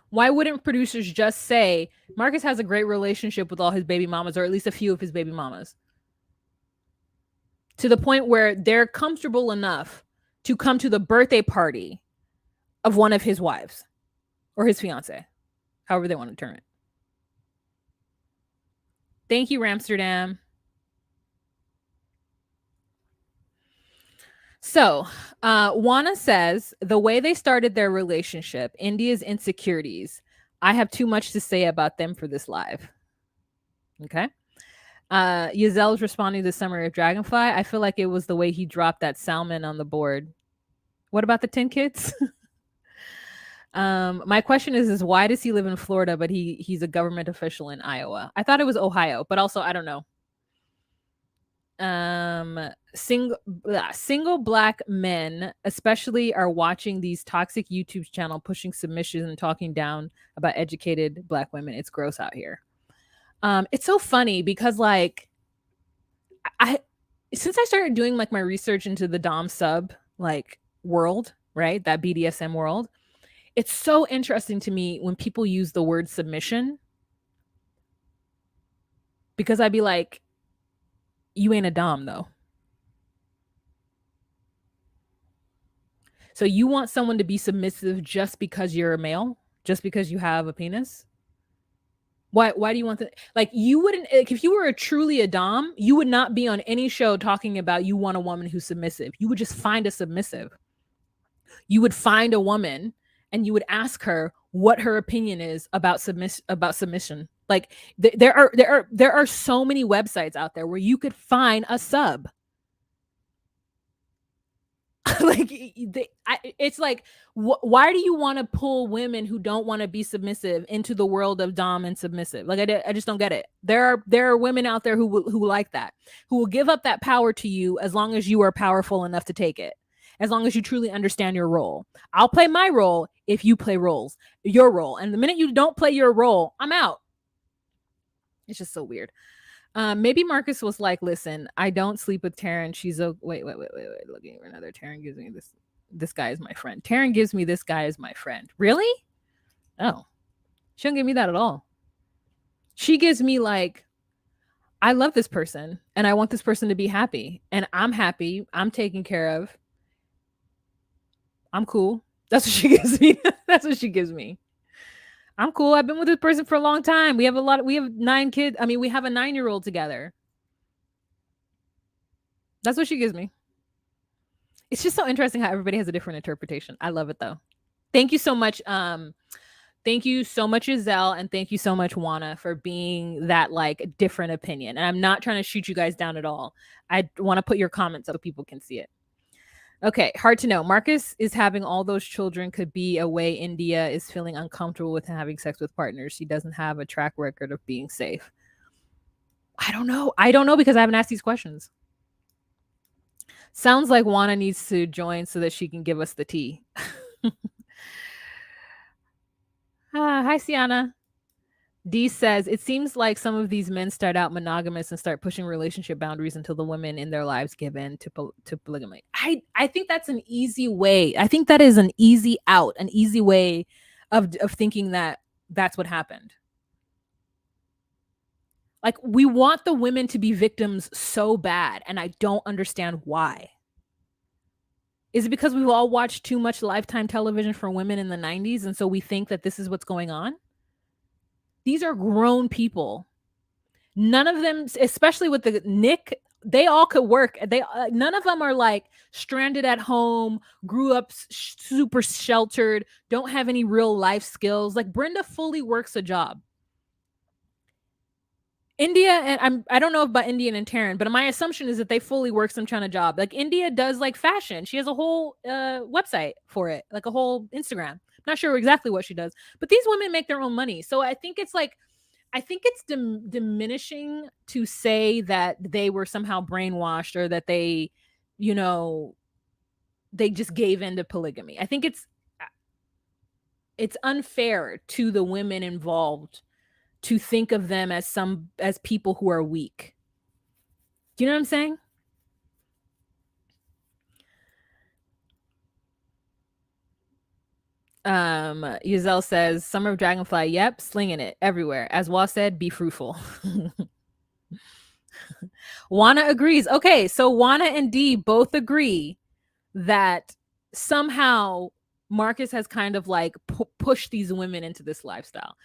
Why wouldn't producers just say Marcus has a great relationship with all his baby mamas, or at least a few of his baby mamas, to the point where they're comfortable enough to come to the birthday party of one of his wives or his fiance, however they want to term it. Thank you, Ramsterdam. So, Wana says the way they started their relationship, India's insecurities, I have too much to say about them for this live. Okay. Yazel's responding to Summer of Dragonfly. I feel like it was the way he dropped that salmon on the board. What about the 10 kids? My question is why does he live in Florida, but he's a government official in Iowa? I thought it was Ohio, but also I don't know. Single black men especially are watching these toxic YouTube channel pushing submissions and talking down about educated black women. It's gross out here. It's so funny because like since I started doing like my research into the dom sub like world, right, that BDSM world, it's so interesting to me when people use the word submission, because I'd be like, you ain't a dom though. So you want someone to be submissive just because you're a male, just because you have a penis? Why do you want that? Like, you wouldn't, like, if you were truly a dom, you would not be on any show talking about you want a woman who's submissive. You would just find a submissive. You would find a woman and you would ask her what her opinion is about submission. Like, there are so many websites out there where you could find a sub. Like, it's like, why do you want to pull women who don't want to be submissive into the world of dom and submissive? Like, I just don't get it. There are women out there who like that, who will give up that power to you as long as you are powerful enough to take it, as long as you truly understand your role. I'll play my role if you play your role, and the minute you don't play your role, I'm out. It's just so weird. Maybe Marcus was like, listen, I don't sleep with Taryn. She's a wait. Looking for another. Taryn gives me this guy is my friend. Taryn gives me this guy is my friend. Really? Oh, she don't give me that at all. She gives me like, I love this person and I want this person to be happy, and I'm happy. I'm taken care of. I'm cool. That's what she gives me. That's what she gives me. I'm cool. I've been with this person for a long time. We have 9 kids. I mean, we have a 9-year-old together. That's what she gives me. It's just so interesting how everybody has a different interpretation. I love it though. Thank you so much. Thank you so much, Zelle, and thank you so much, Wana, for being that like different opinion. And I'm not trying to shoot you guys down at all. I want to put your comments up so people can see it. Okay, hard to know. Marcus is having all those children could be a way India is feeling uncomfortable with having sex with partners. She doesn't have a track record of being safe. I don't know because I haven't asked these questions. Sounds like Wana needs to join so that she can give us the tea. Hi, Sienna. D says, it seems like some of these men start out monogamous and start pushing relationship boundaries until the women in their lives give in to polygamy. I think that's an easy way. I think that is an easy out, an easy way of thinking that that's what happened. Like, we want the women to be victims so bad, and I don't understand why. Is it because we've all watched too much Lifetime television for women in the 90s, and so we think that this is what's going on? These are grown people. None of them, especially with the Nick, they all could work. None of them are like stranded at home, grew up super sheltered, don't have any real life skills. Like, Brenda fully works a job. India, and I don't know about Indian and Taryn, but my assumption is that they fully work some kind of job. Like, India does like fashion. She has a whole website for it, like a whole Instagram. Not sure exactly what she does, but these women make their own money. So I think it's like, diminishing to say that they were somehow brainwashed or that they, they just gave in to polygamy. I think it's unfair to the women involved to think of them as people who are weak. Do you know what I'm saying? Giselle says, Summer of Dragonfly, yep, slinging it everywhere. As Wa said, be fruitful. Wana agrees. Okay, so Wana and Dee both agree that somehow Marcus has kind of like pushed these women into this lifestyle.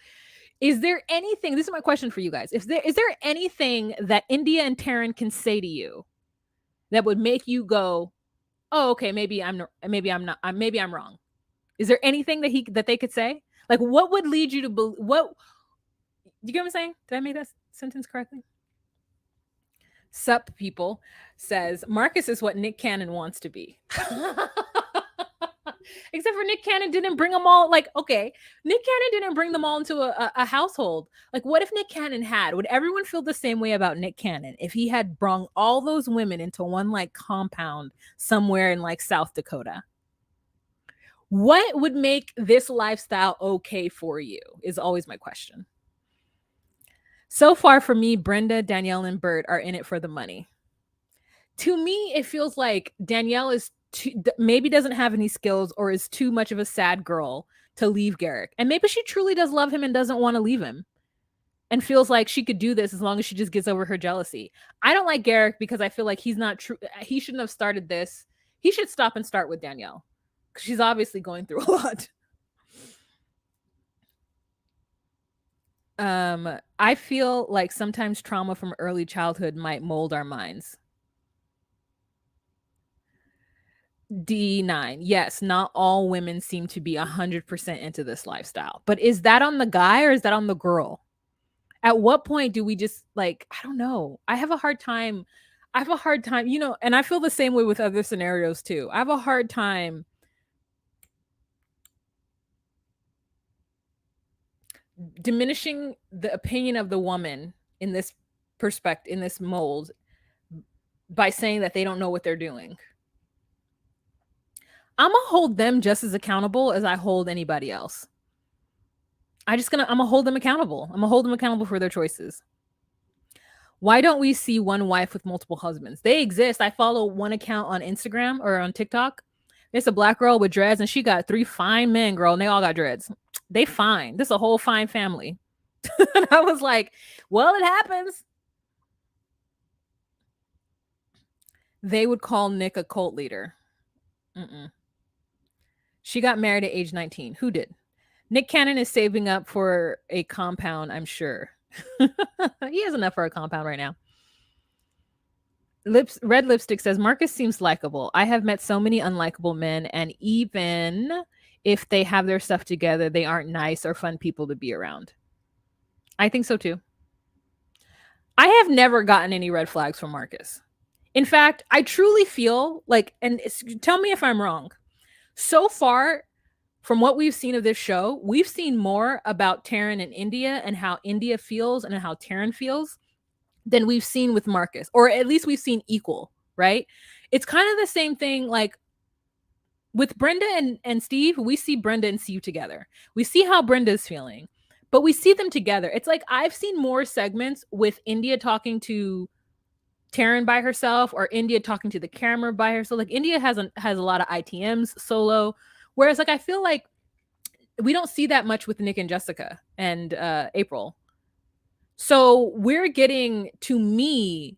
Is there anything, this is my question for you guys, is there anything that India and Taryn can say to you that would make you go, oh, okay, maybe I'm wrong? Is there anything that they could say? Like, what would lead you to believe? What, you get what I'm saying? Did I make that sentence correctly? Sup people says Marcus is what Nick Cannon wants to be. Except for Nick Cannon didn't bring them all. Like, okay, Nick Cannon didn't bring them all into a household. Like, what if Nick Cannon would everyone feel the same way about Nick Cannon if he had brung all those women into one like compound somewhere in like South Dakota? What would make this lifestyle okay for you is always my question. So far for me, Brenda, Danielle, and Bert are in it for the money. To me, it feels like Danielle is maybe doesn't have any skills or is too much of a sad girl to leave Garrick. And maybe she truly does love him and doesn't want to leave him and feels like she could do this as long as she just gets over her jealousy. I don't like Garrick because I feel like he's not true. He shouldn't have started this. He should stop and start with Danielle because she's obviously going through a lot. I feel like sometimes trauma from early childhood might mold our minds. D9. Yes, not all women seem to be 100% into this lifestyle. But is that on the guy or is that on the girl? At what point do we just like, I don't know. I have a hard time. And I feel the same way with other scenarios too. I have a hard time diminishing the opinion of the woman in this perspective, in this mold, by saying that they don't know what they're doing. I'm gonna hold them just as accountable as I hold anybody else. I'm gonna hold them accountable. I'm gonna hold them accountable for their choices. Why don't we see one wife with multiple husbands? They exist. I follow one account on Instagram or on TikTok. It's a black girl with dreads, and she got 3 fine men, girl, and they all got dreads. They fine. This is a whole fine family. And I was like, well, it happens. They would call Nick a cult leader. Mm-mm. She got married at age 19. Who did? Nick Cannon is saving up for a compound, I'm sure. He has enough for a compound right now. Red Lipstick says, Marcus seems likable. I have met so many unlikable men, and even if they have their stuff together, they aren't nice or fun people to be around. I think so too. I have never gotten any red flags from Marcus. In fact, I truly feel like, and tell me if I'm wrong, so far from what we've seen of this show, we've seen more about Taryn and India and how India feels and how Taryn feels than we've seen with Marcus, or at least we've seen equal, right? It's kind of the same thing like with Brenda and Steve. We see Brenda and Steve together. We see how Brenda's feeling, but we see them together. It's like I've seen more segments with India talking to Taryn by herself or India talking to the camera by herself. Like India has a lot of ITMs solo, whereas like I feel like we don't see that much with Nick and Jessica and April. So we're getting, to me,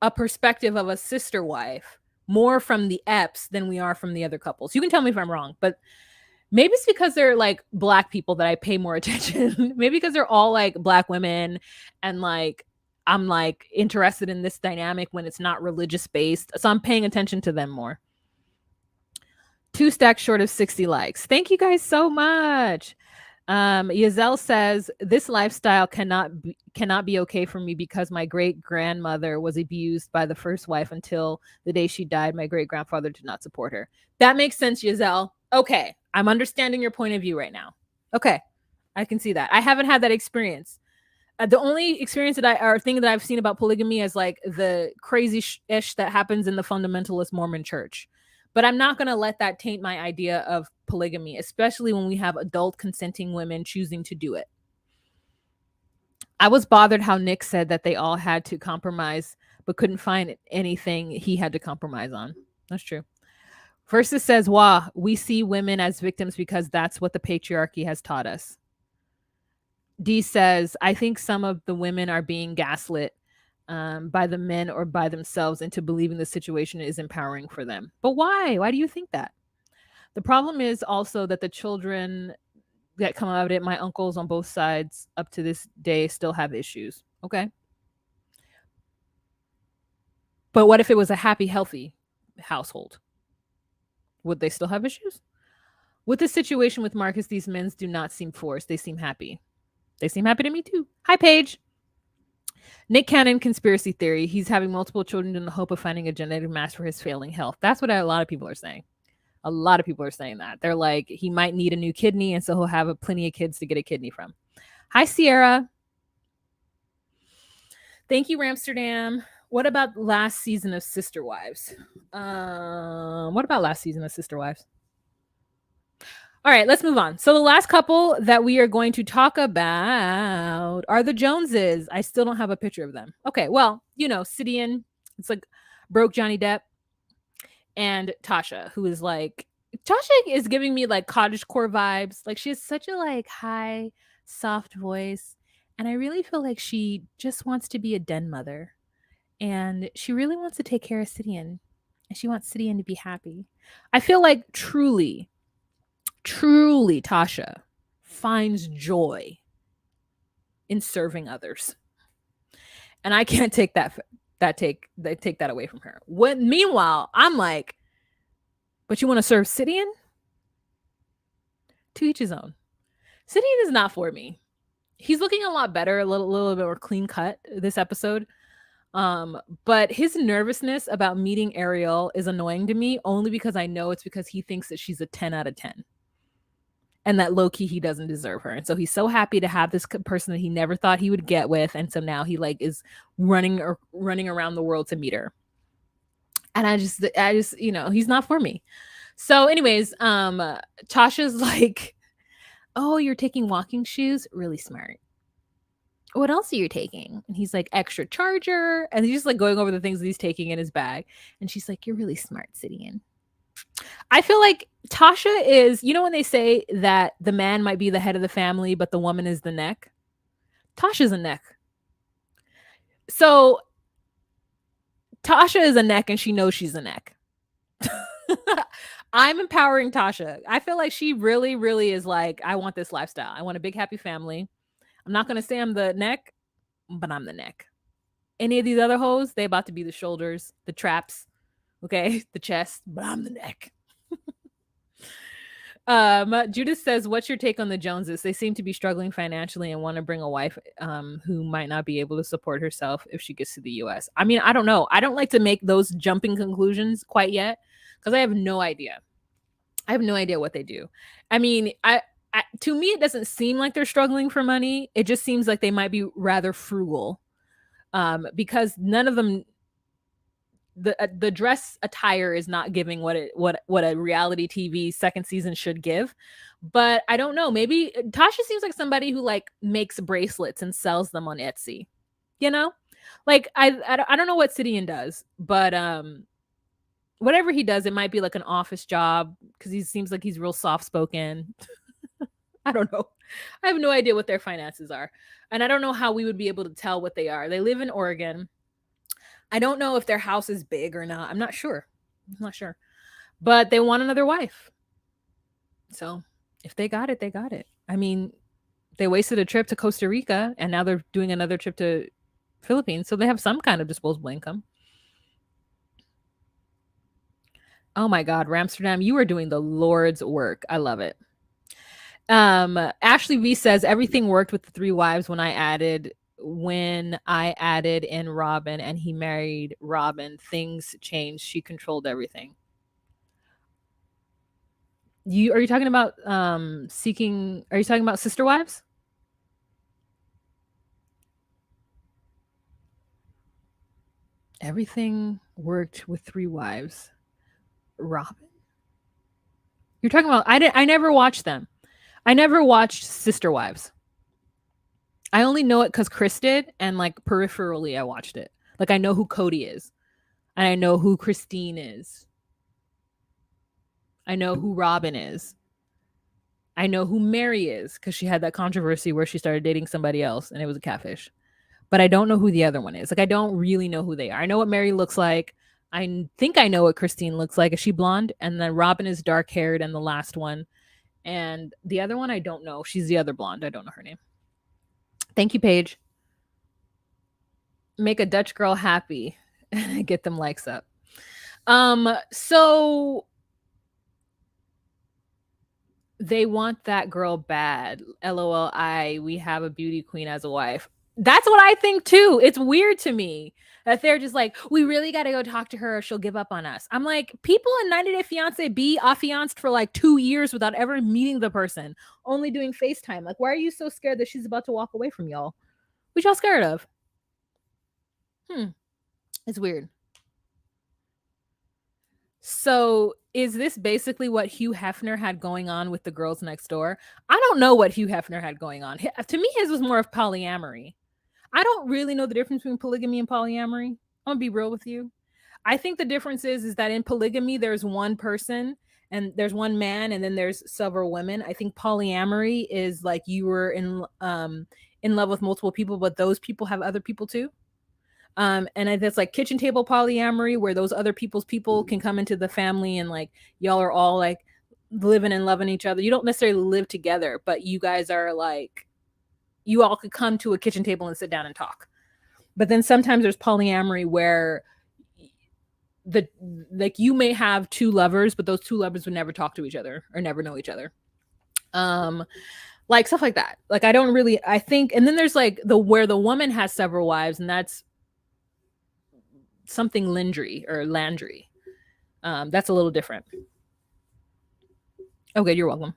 a perspective of a sister wife more from the Epps than we are from the other couples. You can tell me if I'm wrong, but maybe it's because they're like black people that I pay more attention. Maybe because they're all like black women and like I'm like interested in this dynamic when it's not religious based. So I'm paying attention to them more. 2 stacks short of 60 likes. Thank you guys so much. Yazelle says, this lifestyle cannot be okay for me because my great grandmother was abused by the first wife until the day she died. My great grandfather did not support her. That makes sense, Yazelle. Okay, I'm understanding your point of view right now. Okay, I can see that. I haven't had that experience. The only experience thing that I've seen about polygamy is like the crazy ish that happens in the fundamentalist Mormon church. But I'm not going to let that taint my idea of polygamy, especially when we have adult consenting women choosing to do it. I was bothered how Nick said that they all had to compromise, but couldn't find anything he had to compromise on. That's true. Versus says, wow, we see women as victims because that's what the patriarchy has taught us. D says, I think some of the women are being gaslit by the men or by themselves into believing the situation is empowering for them. But why? Why do you think that? The problem is also that the children that come out of it, my uncles on both sides up to this day still have issues. Okay. But what if it was a happy, healthy household? Would they still have issues? With the situation with Marcus, these men do not seem forced. They seem happy. They seem happy to me too. Hi, Paige. Nick Cannon conspiracy theory. He's having multiple children in the hope of finding a genetic match for his failing health. That's what a lot of people are saying. A lot of people are saying that. They're like, he might need a new kidney, and so he'll have plenty of kids to get a kidney from. Hi, Sierra. Thank you, Ramsterdam. What about last season of Sister Wives? What about last season of Sister Wives? All right, let's move on. So the last couple that we are going to talk about are the Joneses. I still don't have a picture of them. Okay, well, you know, Sidian, it's like broke Johnny Depp, and Tasha, who is like, Tasha is giving me like cottagecore vibes. Like she has such a like high, soft voice, and I really feel like she just wants to be a den mother, and she really wants to take care of Sidian, and she wants Sidian to be happy. I feel like truly Tasha finds joy in serving others. And I can't take that away from her. Meanwhile, I'm like, but you want to serve Sidian? To each his own. Sidian is not for me. He's looking a lot better, a little bit more clean cut this episode. But his nervousness about meeting Ariel is annoying to me only because I know it's because he thinks that she's a 10 out of 10. And that low-key he doesn't deserve her. And so he's so happy to have this person that he never thought he would get with. And so now he like is running around the world to meet her. And I just, he's not for me. So anyways, Tasha's like, oh, you're taking walking shoes? Really smart. What else are you taking? And he's like, extra charger. And he's just like going over the things that he's taking in his bag. And she's like, you're really smart, Sidian. I feel like Tasha is, when they say that the man might be the head of the family, but the woman is the neck? Tasha's a neck. So Tasha is a neck and she knows she's a neck. I'm empowering Tasha. I feel like she really, really is like, I want this lifestyle. I want a big, happy family. I'm not going to say I'm the neck, but I'm the neck. Any of these other hoes, they about to be the shoulders, the traps, okay, the chest, but I'm the neck. Judith says, what's your take on the Joneses? They seem to be struggling financially and want to bring a wife who might not be able to support herself if she gets to the US. I mean, I don't know. I don't like to make those jumping conclusions quite yet because I have no idea. I have no idea what they do. I mean, to me, it doesn't seem like they're struggling for money. It just seems like they might be rather frugal because none of them, the dress attire is not giving what a reality TV second season should give. But I don't know. Maybe Tasha seems like somebody who like makes bracelets and sells them on Etsy. Like I don't know what Sidian does, but whatever he does, it might be like an office job because he seems like he's real soft spoken. I don't know. I have no idea what their finances are, and I don't know how we would be able to tell what they are. They live in Oregon. I don't know if their house is big or not. I'm not sure. But they want another wife. So if they got it, they got it. I mean, they wasted a trip to Costa Rica and now they're doing another trip to Philippines. So they have some kind of disposable income. Oh my God, Ramsterdam, you are doing the Lord's work. I love it. Ashley V says everything worked with the 3 wives when I added in Robin and he married Robin. Things changed. She controlled everything. Are you talking about are you talking about sister wives? Everything worked with 3 wives. Robin? You're talking about I never watched them. I never watched Sister Wives. I only know it because Chris did, and like peripherally I watched it. Like I know who Cody is. And I know who Christine is. I know who Robin is. I know who Mary is because she had that controversy where she started dating somebody else and it was a catfish. But I don't know who the other one is. Like I don't really know who they are. I know what Mary looks like. I think I know what Christine looks like. Is she blonde? And then Robin is dark haired and the last one. And the other one, I don't know. She's the other blonde. I don't know her name. Thank you, Paige. Make a Dutch girl happy. Get them likes up. So they want that girl bad. LOL. We have a beauty queen as a wife. That's what I think too. It's weird to me that they're just like, we really got to go talk to her or she'll give up on us. I'm like, people in 90 Day Fiance be affianced for like 2 years without ever meeting the person, only doing FaceTime. Like, why are you so scared that she's about to walk away from y'all? What y'all scared of? It's weird. So is this basically what Hugh Hefner had going on with the girls next door? I don't know what Hugh Hefner had going on. To me, his was more of polyamory. I don't really know the difference between polygamy and polyamory. I'm gonna be real with you. I think the difference is that in polygamy, there's one person and there's one man and then there's several women. I think polyamory is like you were in love with multiple people, but those people have other people too. And it's like kitchen table polyamory where those other people's people can come into the family and like y'all are all like living and loving each other. You don't necessarily live together, but you guys are like you all could come to a kitchen table and sit down and talk. But then sometimes there's polyamory where the like you may have two lovers, but those two lovers would never talk to each other or never know each other. Like stuff like that. Like I think, and then there's like where the woman has several wives, and that's something Landry or Landry. That's a little different. Okay, you're welcome.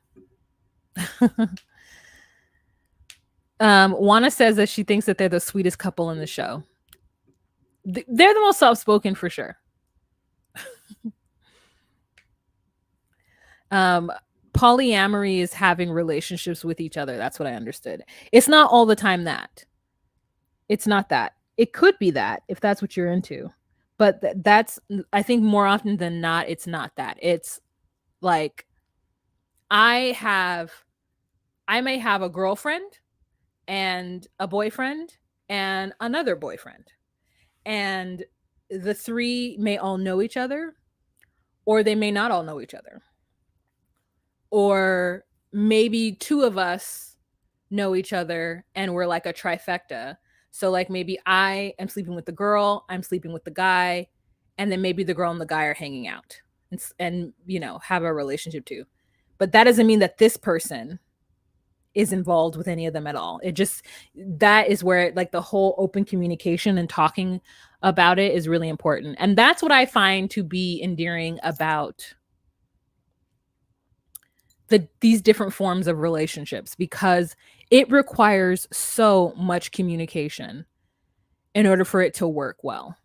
Juana says that she thinks that they're the sweetest couple in the show. They're the most soft-spoken for sure. Polyamory is having relationships with each other. That's what I understood. It's not all the time that. It's not that. It could be that if that's what you're into. But that's, I think more often than not, it's not that. It's like I may have a girlfriend and a boyfriend and another boyfriend. And the three may all know each other, or they may not all know each other. Or maybe two of us know each other and we're like a trifecta. So like maybe I am sleeping with the girl, I'm sleeping with the guy, and then maybe the girl and the guy are hanging out and you know, have a relationship too. But that doesn't mean that this person is involved with any of them at all. It just, that is where like the whole open communication and talking about it is really important. And that's what I find to be endearing about these different forms of relationships, because it requires so much communication in order for it to work well.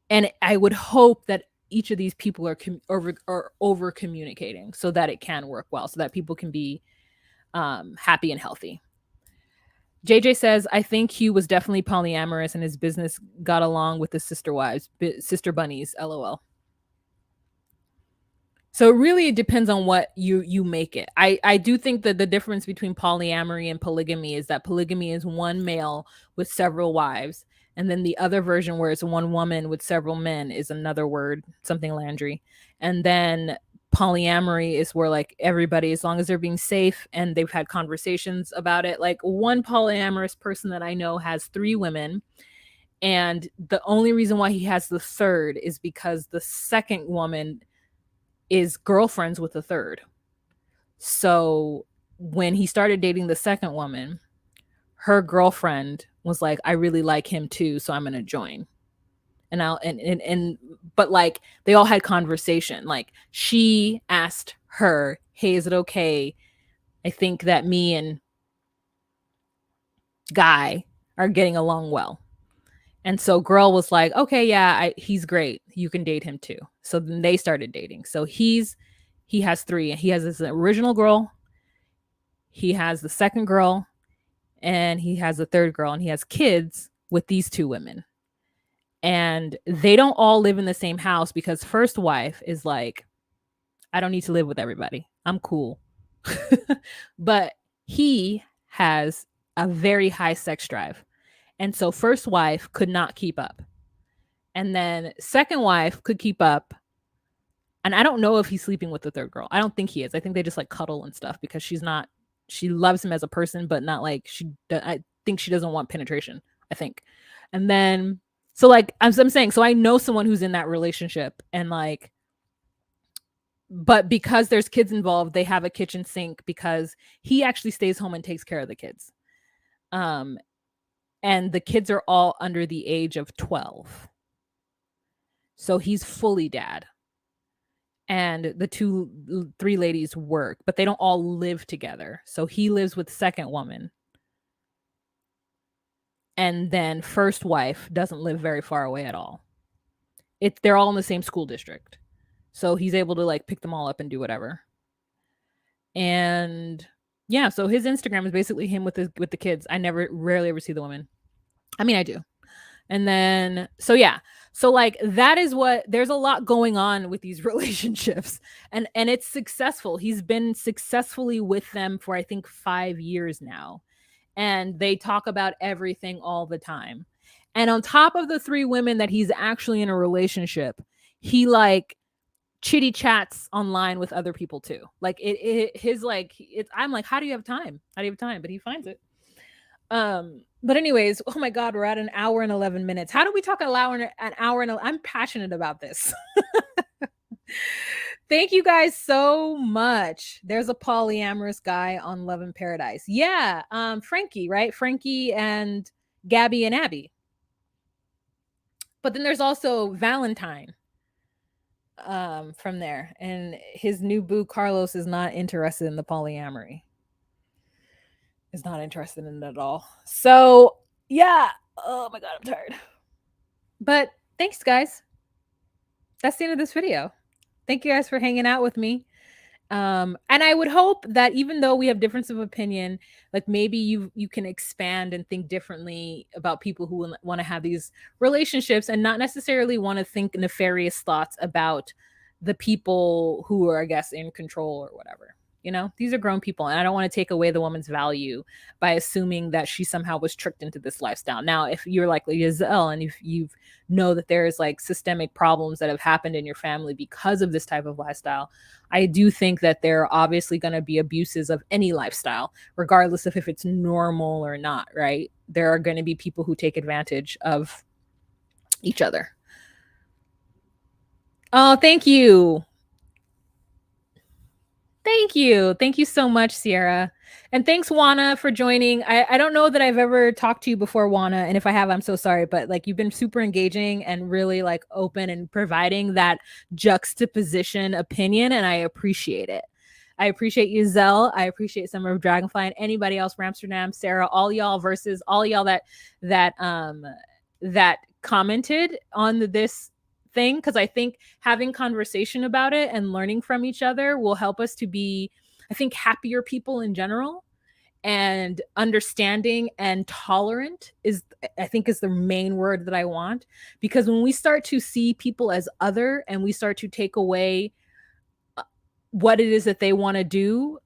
And I would hope that each of these people are over communicating so that it can work well, so that people can be happy and healthy. JJ says, I think Hugh was definitely polyamorous and his business got along with his sister bunnies, LOL. So really it depends on what you make it. I do think that the difference between polyamory and polygamy is that polygamy is one male with several wives, and then the other version where it's one woman with several men is another word, something Landry. And then polyamory is where like everybody, as long as they're being safe and they've had conversations about it. Like one polyamorous person that I know has 3 women, and the only reason why he has the third is because the second woman is girlfriends with the third. So when he started dating the second woman, her girlfriend was like, I really like him too, so I'm gonna join. But like they all had conversation. Like she asked her, hey, is it okay? I think that me and guy are getting along well. And so girl was like, okay, yeah, he's great. You can date him too. So then they started dating. So he has 3. He has his original girl, he has the second girl, and he has the third girl, and he has kids with these 2 women. And they don't all live in the same house because first wife is like, I don't need to live with everybody. I'm cool. But he has a very high sex drive. And so first wife could not keep up. And then second wife could keep up. And I don't know if he's sleeping with the third girl. I don't think he is. I think they just like cuddle and stuff because she loves him as a person, but not like I think she doesn't want penetration, I think. And then, so like, I'm saying, so I know someone who's in that relationship and like, but because there's kids involved, they have a kitchen sink because he actually stays home and takes care of the kids. And the kids are all under the age of 12. So he's fully dad. And the 3 ladies work, but they don't all live together. So he lives with second woman. And then first wife doesn't live very far away at all. They're all in the same school district. So he's able to like pick them all up and do whatever. And yeah, so his Instagram is basically him with the kids. I rarely ever see the women. I mean, I do. And then, so yeah. So like that is what, there's a lot going on with these relationships, and it's successful. He's been successfully with them for I think 5 years now. And they talk about everything all the time. And on top of the 3 women that he's actually in a relationship, he like chitty chats online with other people too. Like I'm like, how do you have time? How do you have time? But he finds it. But anyways, oh my God, we're at an hour and 11 minutes. How do we talk an hour and I'm passionate about this. Thank you guys so much. There's a polyamorous guy on Love in Paradise. Yeah. Frankie, right? Frankie and Gabby and Abby. But then there's also Valentine from there. And his new boo, Carlos, is not interested in the polyamory. Is not interested in it at all. So, yeah. Oh my God, I'm tired. But thanks, guys. That's the end of this video. Thank you guys for hanging out with me. And I would hope that even though we have difference of opinion, like maybe you can expand and think differently about people who want to have these relationships and not necessarily want to think nefarious thoughts about the people who are, I guess, in control or whatever. You know, these are grown people, and I don't want to take away the woman's value by assuming that she somehow was tricked into this lifestyle. Now, if you're like Zelle and if you know that there's like systemic problems that have happened in your family because of this type of lifestyle, I do think that there are obviously going to be abuses of any lifestyle, regardless of if it's normal or not, right? There are going to be people who take advantage of each other. Oh, thank you. Thank you. Thank you so much, Sierra. And thanks, Wana, for joining. I don't know that I've ever talked to you before, Wana. And if I have, I'm so sorry. But like, you've been super engaging and really like open and providing that juxtaposition opinion. And I appreciate it. I appreciate you, Zelle. I appreciate Summer of Dragonfly and anybody else, Ramsterdam, Sarah, all y'all versus all y'all that commented on this thing, because I think having conversation about it and learning from each other will help us to be, I think, happier people in general. And understanding and tolerant is, I think, is the main word that I want. Because when we start to see people as other and we start to take away what it is that they want to do,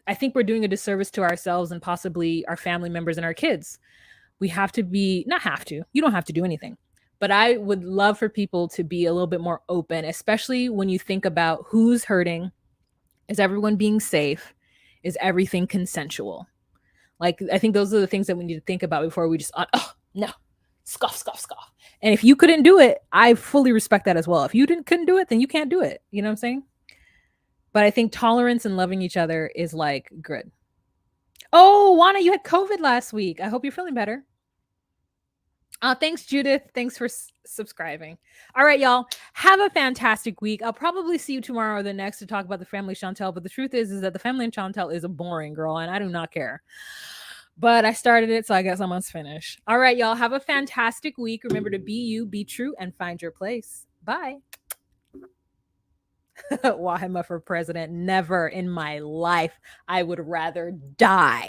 I think we're doing a disservice to ourselves and possibly our family members and our kids. We have to be, not have to, you don't have to do anything. But I would love for people to be a little bit more open, especially when you think about who's hurting. Is everyone being safe? Is everything consensual? Like, I think those are the things that we need to think about before we just, oh, no, scoff, scoff, scoff. And if you couldn't do it, I fully respect that as well. If you couldn't do it, then you can't do it. You know what I'm saying? But I think tolerance and loving each other is like good. Oh, Wana, you had COVID last week. I hope you're feeling better. Thanks, Judith. Thanks for subscribing. All right, y'all. Have a fantastic week. I'll probably see you tomorrow or the next to talk about the family Chantel. But the truth is that the family in Chantel is a boring girl, and I do not care. But I started it, so I guess I must finish. All right, y'all. Have a fantastic week. Remember to be you, be true, and find your place. Bye. Wahima for president. Never in my life. I would rather die.